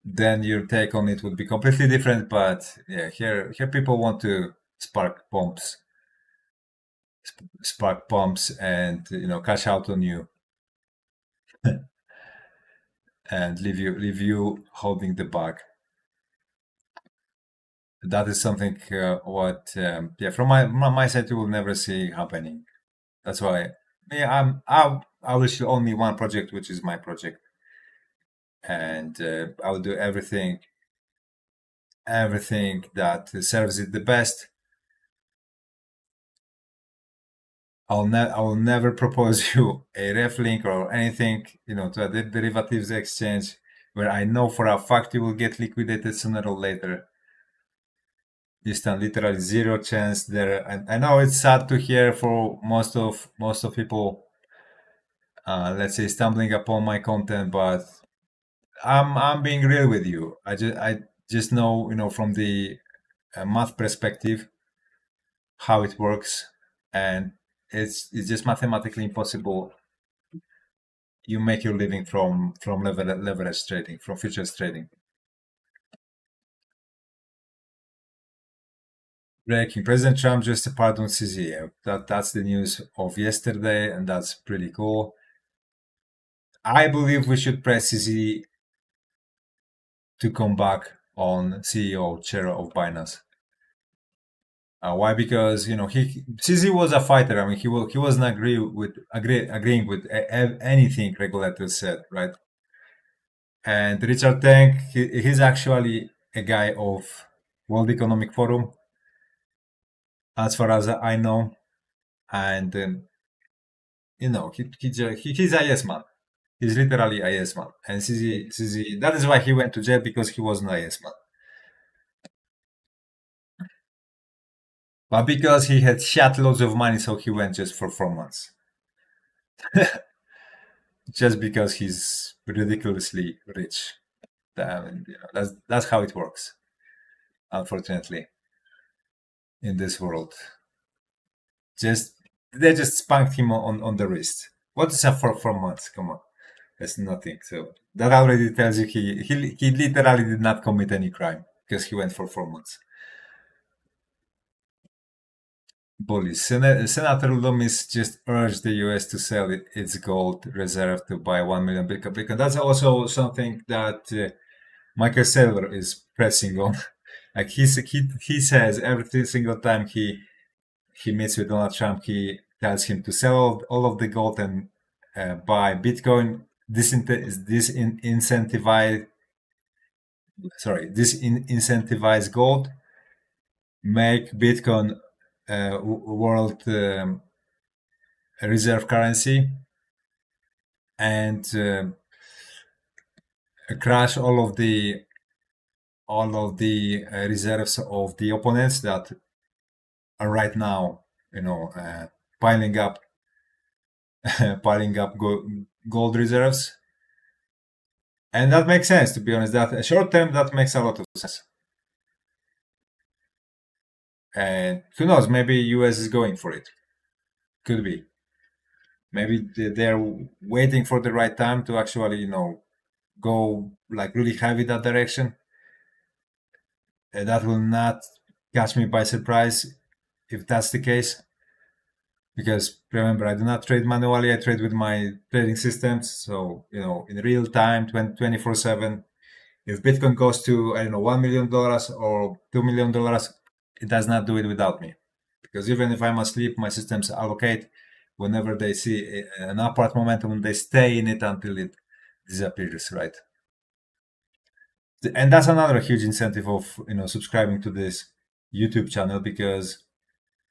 then your take on it would be completely different. But yeah, here people want to spark pumps, and cash out on you, and leave you holding the bag. That is something what from my side you will never see happening. That's why I will show only one project, which is my project, and I will do everything that serves it the best. I will never propose you a ref link or anything, to a derivatives exchange where I know for a fact you will get liquidated sooner or later. You stand literally zero chance there. And I know it's sad to hear for most of people, let's say, stumbling upon my content, but I'm being real with you. I just know, from the math perspective, how it works, and it's just mathematically impossible. You make your living from leverage trading, from futures trading. Breaking: President Trump just pardoned CZ. That's the news of yesterday, and that's pretty cool. I believe we should press CZ to come back on CEO chair of Binance. Why? Because CZ was a fighter. I mean, he wasn't agreeing with anything regulators said, right? And Richard Teng, he's actually a guy of World Economic Forum, as far as I know, and he's a yes man. He's literally a yes man, and CZ, that is why he went to jail, because he wasn't a yes man. But because he had shot loads of money, so he went just for 4 months. Just because he's ridiculously rich. That's how it works, unfortunately, in this world. They just spanked him on the wrist. What is that for 4 months? Come on. That's nothing. So that already tells you he literally did not commit any crime because he went for 4 months. Bully. Senator Loomis just urged the U.S. to sell its gold reserve to buy 1 million Bitcoin. That's also something that Michael Saylor is pressing on. Like he says every single time he meets with Donald Trump, he tells him to sell all of the gold and buy Bitcoin. Disincentivize gold, make Bitcoin world reserve currency, and crash all of the reserves of the opponents that are right now, piling up gold reserves. And that makes sense, to be honest. That short term, that makes a lot of sense. And who knows? Maybe US is going for it. Could be. Maybe they're waiting for the right time to actually, go like really heavy that direction. And that will not catch me by surprise if that's the case. Because remember, I do not trade manually. I trade with my trading systems. So, in real time, 24/7. If Bitcoin goes to, I don't know, $1 million or $2 million, it does not do it without me. Because even if I'm asleep, my systems allocate whenever they see an upward momentum, they stay in it until it disappears, right? And that's another huge incentive of, subscribing to this YouTube channel, because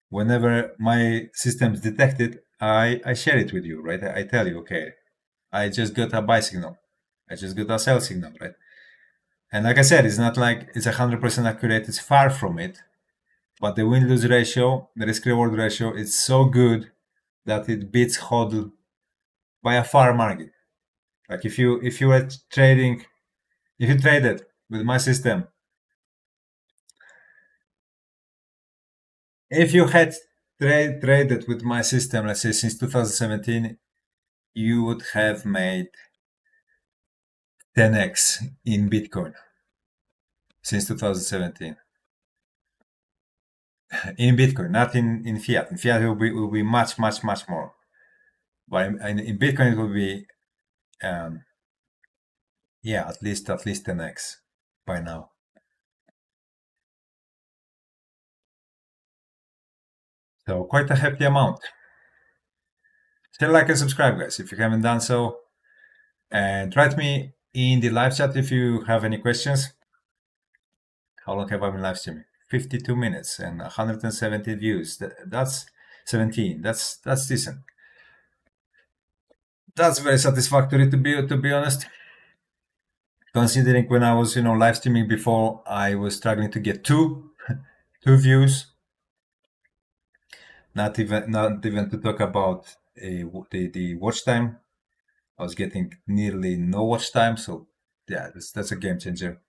whenever my systems detect it, I share it with you, right? I tell you, okay, I just got a buy signal. I just got a sell signal, right? And like I said, it's not like it's 100% accurate. It's far from it. But the win-lose ratio, the risk-reward ratio, is so good that it beats HODL by a far margin. Like if you were trading, if you traded with my system, if you had traded with my system, let's say since 2017, you would have made 10x in Bitcoin since 2017. In Bitcoin, not in fiat. In fiat, it will be much, much, much more. But in Bitcoin, it will be, at least 10x by now. So quite a happy amount. Share, like, and subscribe, guys, if you haven't done so. And write me in the live chat if you have any questions. How long have I been live streaming? 52 minutes and 170 views. That's 17. That's decent. That's very satisfactory, to be honest. Considering when I was, live streaming before, I was struggling to get two views. Not even to talk about the watch time. I was getting nearly no watch time. So yeah, that's a game changer.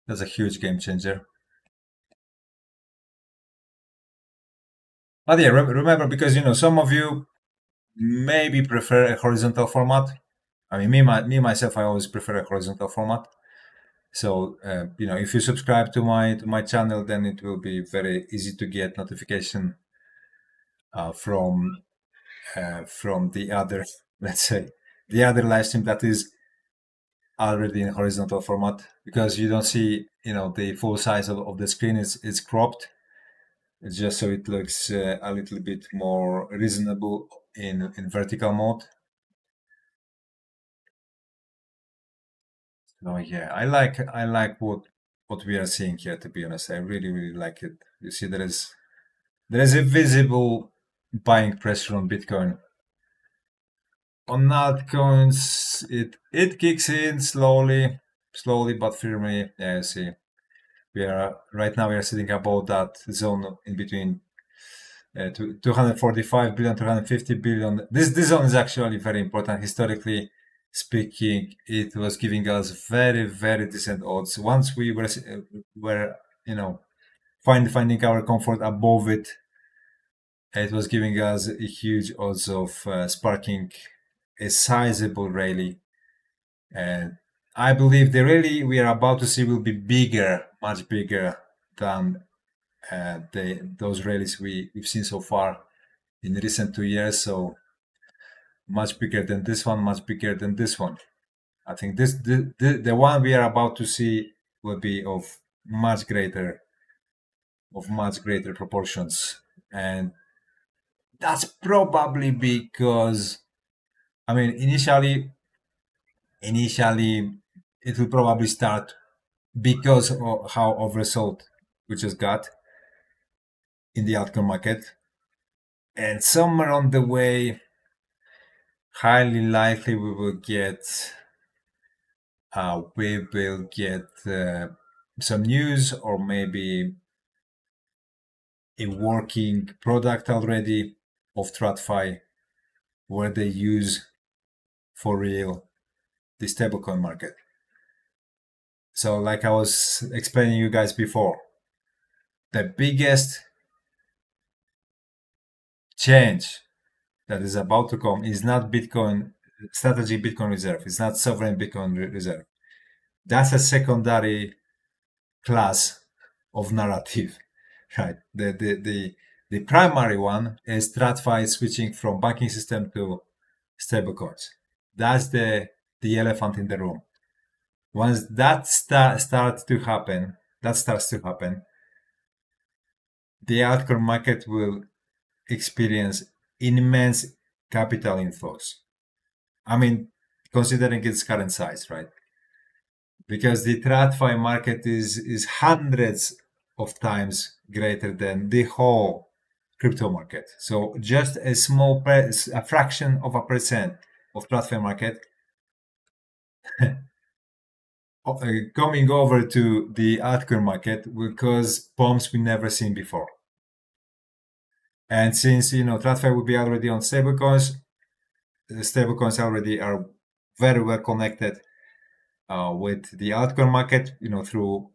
That's a huge game changer. But yeah, remember, because some of you maybe prefer a horizontal format. I mean, me myself, I always prefer a horizontal format. So if you subscribe to my channel, then it will be very easy to get notification from the other, let's say, the other live stream that is already in horizontal format, because you don't see the full size of the screen. It's cropped. It's just so it looks a little bit more reasonable in vertical mode. So yeah, I like what we are seeing here, to be honest. I really like it. You see, there is a visible buying pressure on Bitcoin. On altcoins, it kicks in slowly but firmly. Yeah, you see, right now we are sitting above that zone in between 245 billion, 250 billion. This zone is actually very important. Historically speaking, it was giving us very, very decent odds. Once we were finding our comfort above it, it was giving us a huge odds of sparking a sizable rally And I believe the rally we are about to see will be bigger, much bigger than those rallies we've seen so far in the recent 2 years. So much bigger than this one, much bigger than this one. I think the one we are about to see will be of much greater proportions. And that's probably because, I mean, initially it will probably start because of how oversold we just got in the altcoin market. And somewhere on the way, highly likely we will get some news, or maybe a working product already of TradFi where they use for real the stablecoin market. So like I was explaining you guys before, the biggest change that is about to come is not Bitcoin strategy, Bitcoin reserve. It's not sovereign Bitcoin reserve. That's a secondary class of narrative, right? The primary one is TradFi switching from banking system to stablecoins. That's the elephant in the room. Once that starts to happen, the altcoin market will experience immense capital inflows. I mean, considering its current size, right? Because the TradFi market is hundreds of times greater than the whole crypto market. So just a a fraction of a percent of TradFi market coming over to the altcoin market will cause bombs we've never seen before. And since TradFi will be already on stablecoins, the stablecoins already are very well connected with the altcoin market, through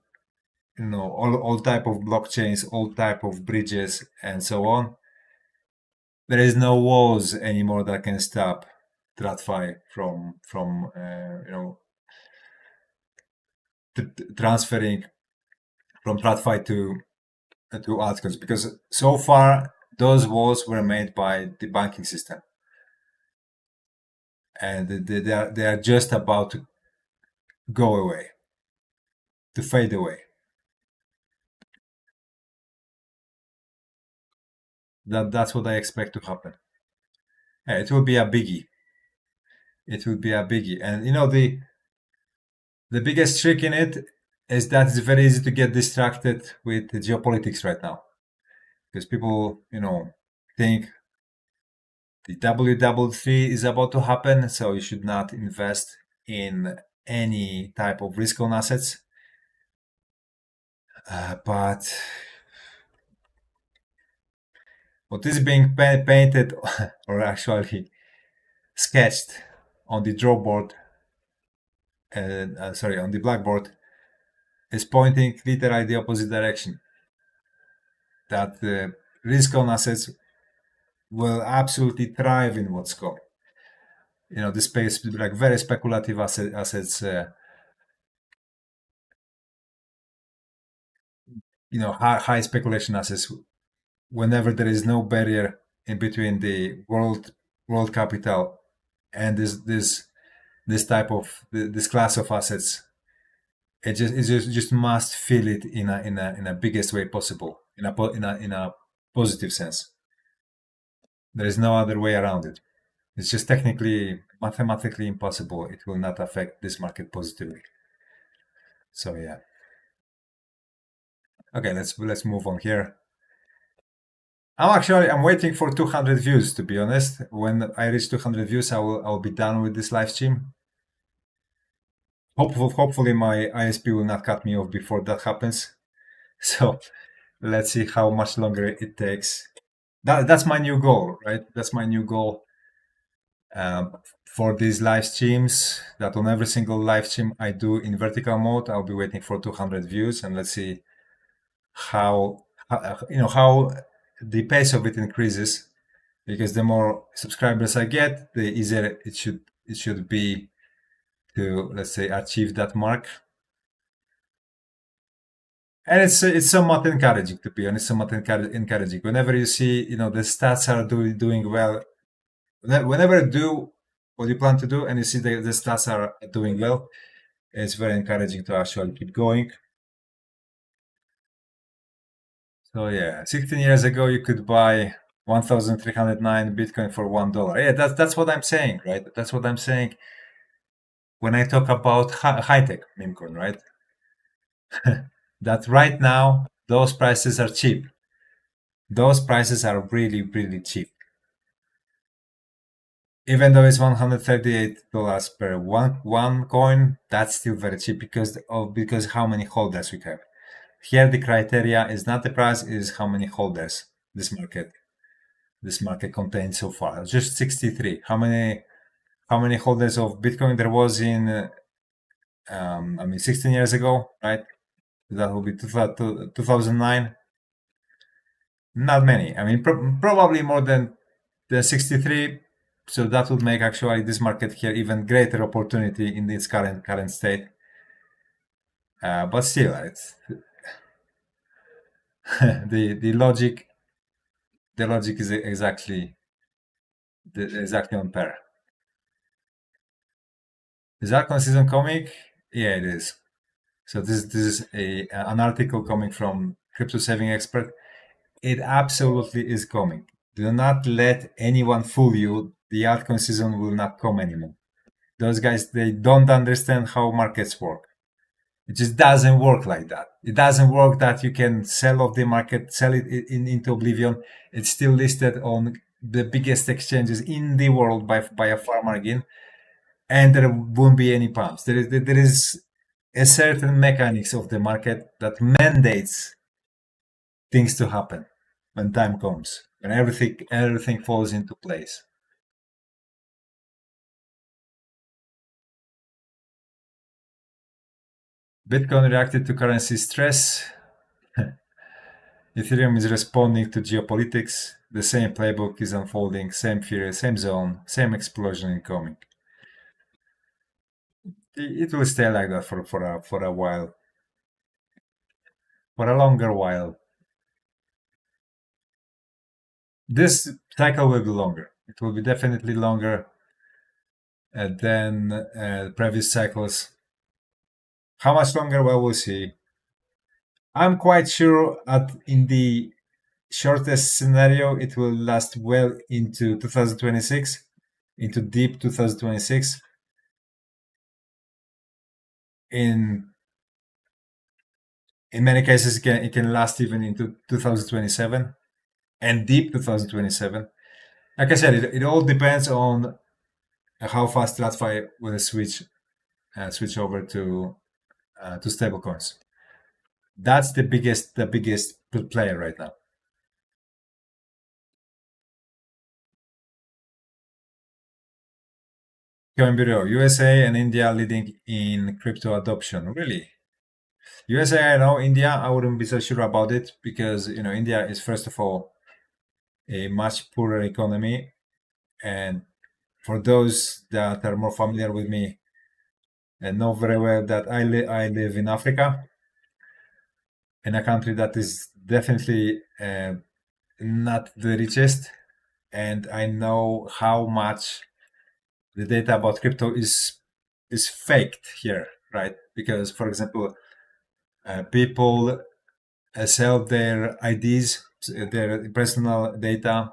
all type of blockchains, all type of bridges, and so on. There is no walls anymore that can stop TradFi from transferring from TradFi to altcoins, because so far those walls were made by the banking system, and they are just about to go away, to fade away. That's what I expect to happen. It will be a biggie. It will be a biggie, and the biggest trick in it is that it's very easy to get distracted with the geopolitics right now, because people, think the WW3 is about to happen, so you should not invest in any type of risk-on assets. But what is being painted, or actually sketched on the draw board, on the blackboard, is pointing literally the opposite direction. That risk-on assets will absolutely thrive in what's coming. The space, like very speculative assets, high speculation assets, whenever there is no barrier in between the world capital and this type of this class of assets, it just must feel it in a biggest way possible, in a positive sense. There is no other way around it. It's just technically, mathematically impossible. It will not affect this market positively. So yeah. Okay, let's move on here. I'm waiting for 200 views, to be honest. When I reach 200 views, I'll be done with this live stream. Hopefully my ISP will not cut me off before that happens. So let's see how much longer it takes. That's my new goal, right? That's my new goal for these live streams. That on every single live stream I do in vertical mode, I'll be waiting for 200 views, and let's see how the pace of it increases, because the more subscribers I get, the easier it should be to, let's say, achieve that mark. And it's somewhat encouraging, to be honest, somewhat encouraging. Whenever you see, the stats are doing well, whenever you do what you plan to do and you see the stats are doing well, it's very encouraging to actually keep going. So yeah, 16 years ago you could buy 1,309 Bitcoin for $1. Yeah, that's what I'm saying, right? That's what I'm saying when I talk about high tech meme coin, right? That right now those prices are cheap. Those prices are really, really cheap. Even though it's $138 per one coin, that's still very cheap because how many holders we have. Here the criteria is not the price, is how many holders this market contains so far. Just 63. How many holders of Bitcoin there was in 16 years ago, right? That will be 2009. Not many. I mean, probably more than the 63. So that would make actually this market here even greater opportunity in its current state. But still, it's the logic is exactly on pair. Is Alcon season comic? Yeah, it is. So this is an article coming from Crypto Saving Expert. It absolutely is coming. Do not let anyone fool you. The altcoin season will not come anymore. Those guys, they don't understand how markets work. It just doesn't work like that. It doesn't work that you can sell off the market, sell it into oblivion. It's still listed on the biggest exchanges in the world by a far margin, and there won't be any pumps. There is a certain mechanics of the market that mandates things to happen when time comes, when everything falls into place. Bitcoin reacted to currency stress. Ethereum is responding to geopolitics. The same playbook is unfolding, same fear, same zone, same explosion incoming. It will stay like that for a while, for a longer while. This cycle will be longer. It will be definitely longer than previous cycles. How much longer? Well, we'll see. I'm quite sure in the shortest scenario, it will last well into 2026, into deep 2026. In many cases, it can last even into 2027 and deep 2027. Like I said, it all depends on how fast TradFi will switch over to stablecoins. That's the biggest player right now. Coin Bureau, USA and India leading in crypto adoption. Really? USA, I know. India, I wouldn't be so sure about it because India is first of all a much poorer economy, and for those that are more familiar with me and know very well that I live in Africa, in a country that is definitely not the richest, and I know how much the data about crypto is faked here, right? Because, for example, people sell their IDs, their personal data,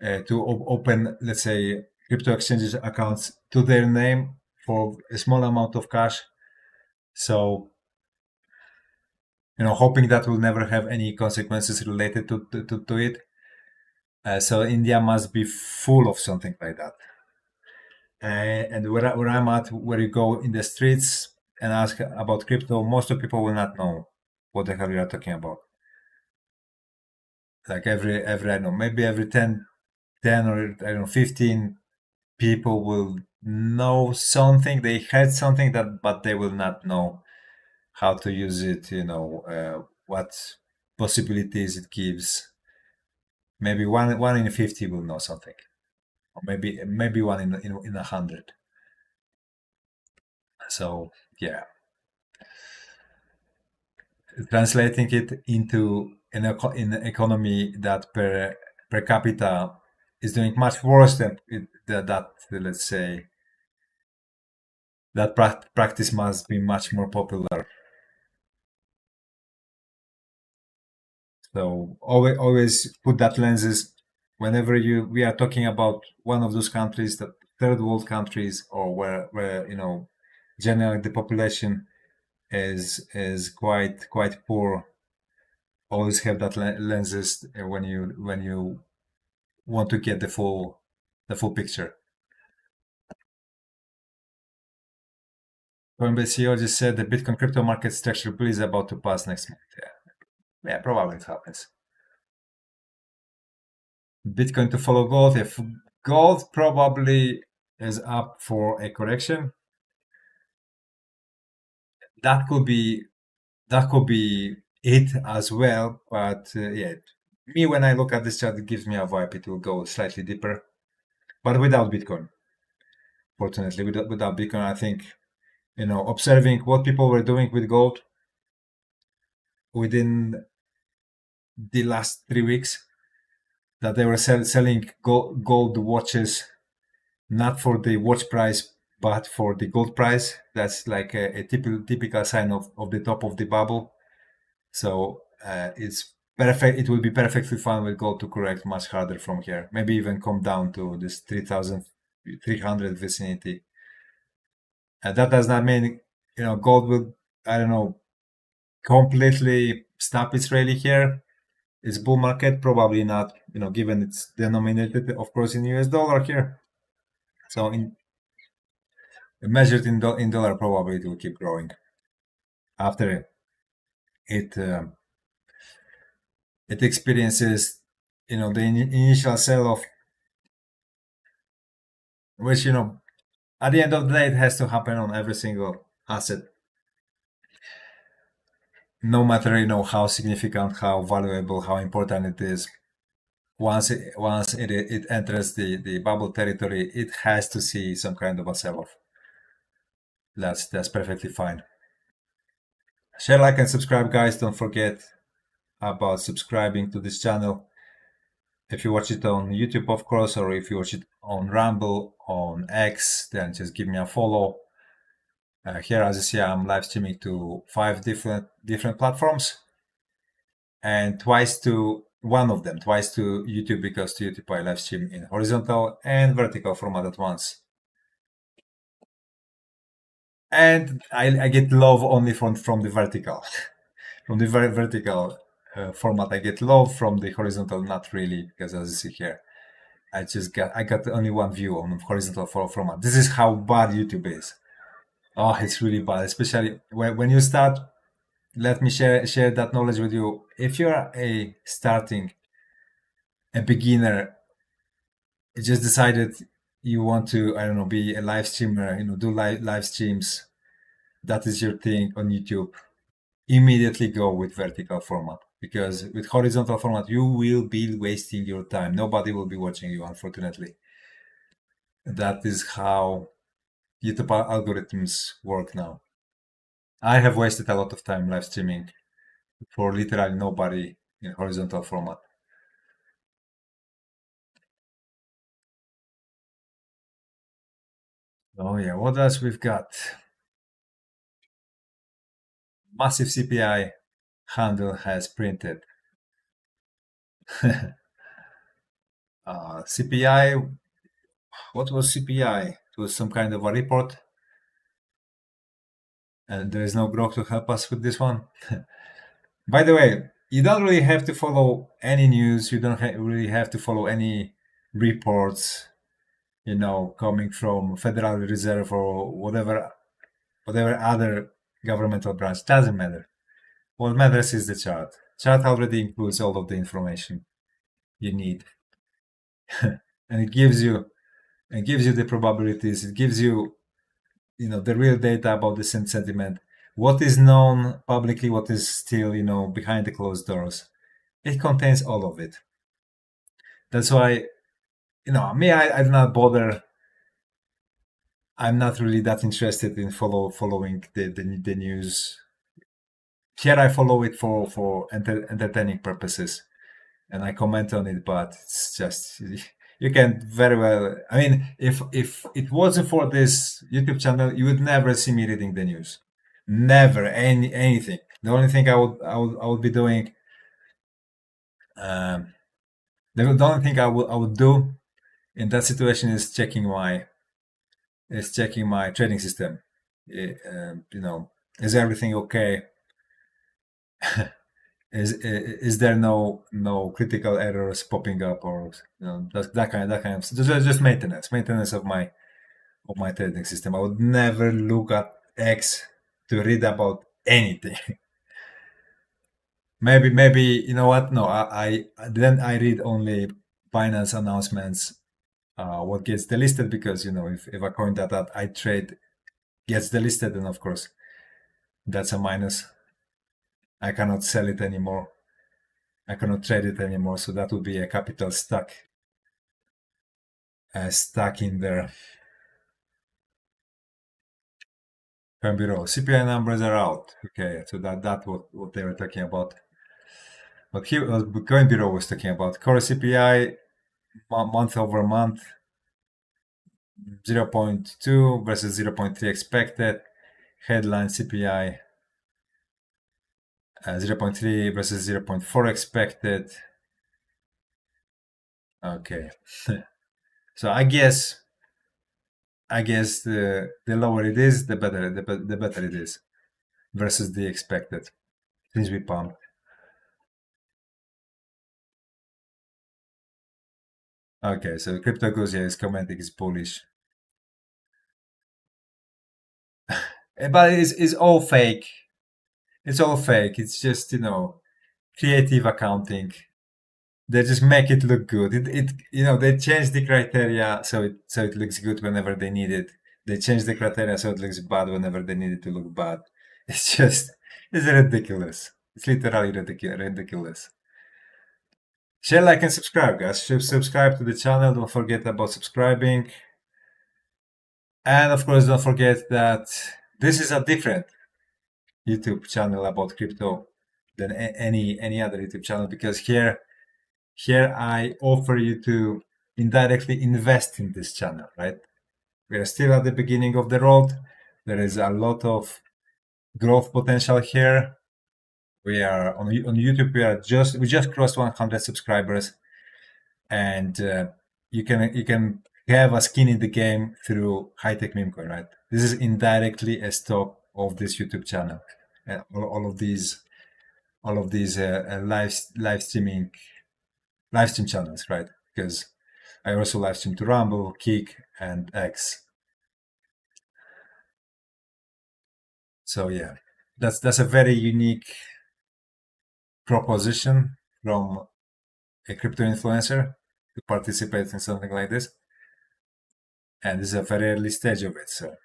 to open, let's say, crypto exchanges accounts to their name for a small amount of cash. So, hoping that will never have any consequences related to it. So India must be full of something like that. And where I'm at, where you go in the streets and ask about crypto, most of people will not know what the hell you are talking about. Like every I don't know, maybe every 10 or I don't know 15 people will know something. They heard something but they will not know how to use it. What possibilities it gives. Maybe one in 50 will know something, or maybe one in 100. So yeah, translating it into an economy that per capita is doing much worse than that, let's say, that practice must be much more popular. So always put that lenses whenever we are talking about one of those countries, the third world countries, or where generally the population is quite poor. Always have that lenses when you want to get the full picture. Coinbase CEO just said the Bitcoin crypto market structure bill is about to pass next month. Yeah, probably it happens. Bitcoin to follow gold. If gold probably is up for a correction, that could be it as well. But yeah, me when I look at this chart, it gives me a vibe it will go slightly deeper, but without Bitcoin. Fortunately, without Bitcoin, I think observing what people were doing with gold within the last 3 weeks, that they were selling gold watches not for the watch price but for the gold price. That's like a typical sign of the top of the bubble. So it's perfect. It will be perfectly fine with gold to correct much harder from here. Maybe even come down to this 3,300 vicinity. That does not mean gold will, I don't know, completely stop its rally here. It's bull market, probably not. Given it's denominated, of course, in US dollar here. So measured in dollar, probably it will keep growing after it experiences the initial sell-off, which at the end of the day it has to happen on every single asset, no matter how significant, how valuable, how important it is. Once it enters the bubble territory, it has to see some kind of a sell-off. That's perfectly fine. Share, like, and subscribe, guys. Don't forget about subscribing to this channel. If you watch it on YouTube, of course, or if you watch it on Rumble, on X, then just give me a follow. Here, as you see, I'm live streaming to 5 different platforms, and twice to YouTube, because to YouTube I live stream in horizontal and vertical format at once. And I get love only from the vertical. From the very vertical format, I get love. From the horizontal, not really, because as you see here, I got only one view on horizontal format. This is how bad YouTube is. Oh, it's really bad, especially when you start. Let me share that knowledge with you. If you're a beginner, you just decided you want to, I don't know, be a live streamer, do live streams, that is your thing on YouTube, immediately go with vertical format, because with horizontal format you will be wasting your time. Nobody will be watching you, unfortunately. That is how YouTube algorithms work now. I have wasted a lot of time live streaming for literally nobody in horizontal format. Oh yeah, what else we've got? Massive CPI handle has printed. CPI, what was CPI? It was some kind of a report, and there is no growth to help us with this one. By the way, you don't really have to follow any news. You don't really have to follow any reports, coming from Federal Reserve or whatever other governmental branch. Doesn't matter. What matters is the chart. Chart already includes all of the information you need, and it gives you the probabilities. It gives you the real data about the sentiment. What is known publicly, what is still behind the closed doors. It contains all of it. That's why me, I do not bother I'm not really that interested in following the news. Here I follow it for entertaining purposes, and I comment on it, but it's just you can very well. I mean, if it wasn't for this YouTube channel, you would never see me reading the news. Never anything. The only thing I would be doing, um, the only thing I would do in that situation is checking my trading system. Is everything okay? Is there no critical errors popping up, or that kind of just maintenance of my trading system. I would never look at X to read about anything. maybe you know what? No, I read only Binance announcements. What gets delisted, because if a coin that I trade gets delisted, then of course that's a minus. I cannot sell it anymore. I cannot trade it anymore. So that would be a capital stuck in there. Bureau CPI numbers are out. Okay, so that what they were talking about. What Coin Bureau was talking about, core CPI month over month, 0.2 versus 0.3 expected. Headline CPI 0.3 versus 0.4 expected. Okay, so I guess the lower it is, the better it is versus the expected, since we pumped. Okay, so Crypto Guzia is commenting is bullish. But it's all fake. It's all fake. It's just, creative accounting. They just make it look good. They change the criteria so it looks good whenever they need it. They change the criteria so it looks bad whenever they need it to look bad. It's ridiculous. It's literally ridiculous. Share, like, and subscribe, guys. Subscribe to the channel. Don't forget about subscribing. And of course, don't forget that this is a different YouTube channel about crypto than any other YouTube channel, because here I offer you to indirectly invest in this channel, right? We are still at the beginning of the road. There is a lot of growth potential here. We are on YouTube. We just crossed 100 subscribers, and you can have a skin in the game through High Tech Meme Coin, right? This is indirectly a stock of this YouTube channel, and all of these live stream channels, right? Because I also live stream to Rumble, Kick, and X. So yeah, that's a very unique proposition from a crypto influencer to participate in something like this, and this is a very early stage of it. So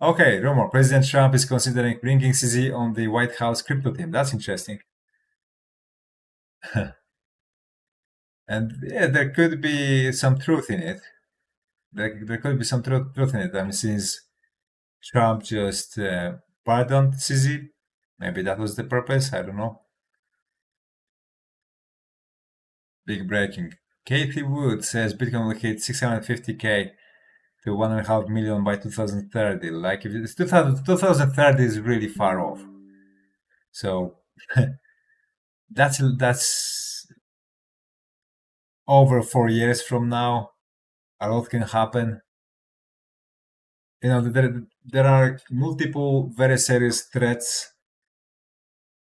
okay, rumor: President Trump is considering bringing CZ on the White House crypto team. That's interesting. And yeah, there could be some truth in it. There could be some truth in it. I mean, since Trump just pardoned CZ, maybe that was the purpose. I don't know. Big breaking. Katie Wood says Bitcoin will hit 650K to 1.5 million by 2030. Like, if it's 2030 is really far off. So that's over 4 years from now. A lot can happen. There are multiple very serious threats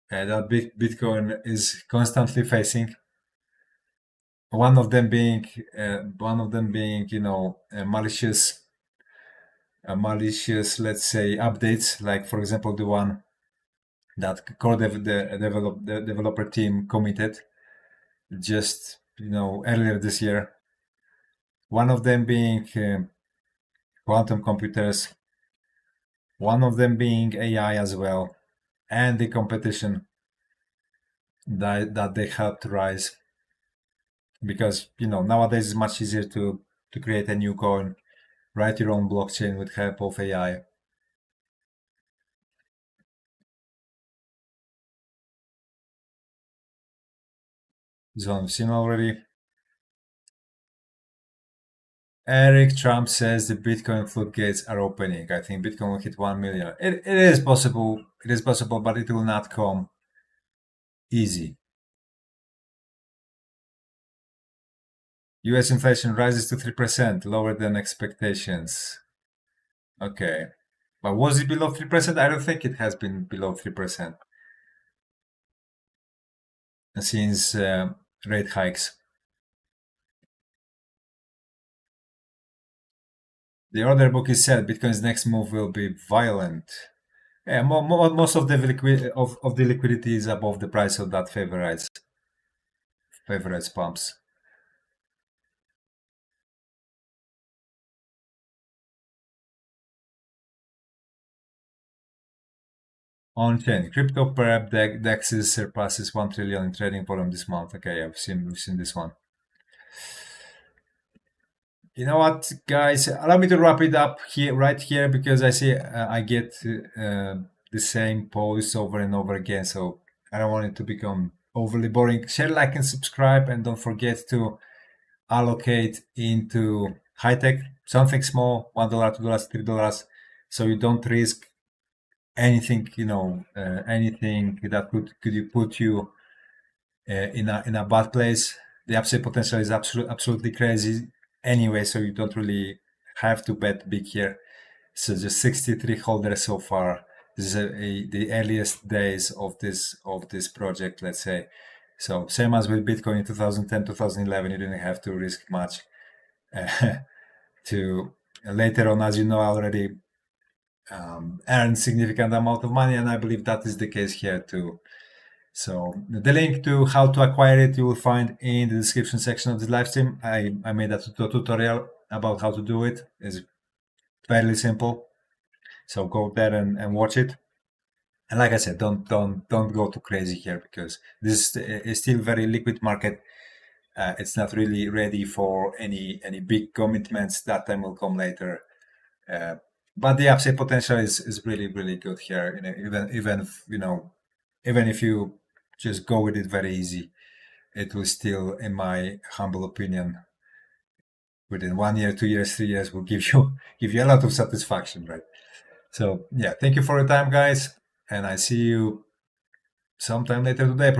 that Bitcoin is constantly facing. One of them being, malicious, let's say, updates. Like, for example, the one that the developer team committed just earlier this year. One of them being quantum computers. One of them being AI as well, and the competition that they helped rise. because nowadays it's much easier to create a new coin, write your own blockchain with help of AI. This one we've seen already. Eric Trump says the Bitcoin floodgates are opening. I think Bitcoin will hit 1 million. It is possible. It is possible, but it will not come easy. US inflation rises to 3%, lower than expectations. Okay. But was it below 3%? I don't think it has been below 3% since rate hikes. The order book is set. Bitcoin's next move will be violent. Yeah, most of the liquidity is above the price of that favorites pumps. On-chain crypto perp DEXs surpasses 1 trillion in trading volume this month. Okay, we've seen this one. You know what, guys? Allow me to wrap it up here, right here, because I see I get the same posts over and over again. So I don't want it to become overly boring. Share, like, and subscribe, and don't forget to allocate into high tech, something small, $1, $2, $3, so you don't risk anything. Anything that could put you in a bad place. The upside potential is absolutely crazy anyway, so you don't really have to bet big here. So just 63 holders so far. This is the earliest days of this project, let's say. So same as with Bitcoin in 2010, 2011, you didn't have to risk much. To later on, as you know, already earn significant amount of money, and I believe that is the case here too. So the link to how to acquire it you will find in the description section of this live stream. I made a tutorial about how to do it. It's fairly simple. So go there and watch it. And like I said, don't go too crazy here, because this is still very liquid market. It's not really ready for any big commitments. That time will come later. But the upside potential is really good here. Even if you just go with it very easy, it will still, in my humble opinion, within 1 year, 2 years, 3 years, will give you a lot of satisfaction, right? So yeah, thank you for your time, guys, and I see you sometime later today.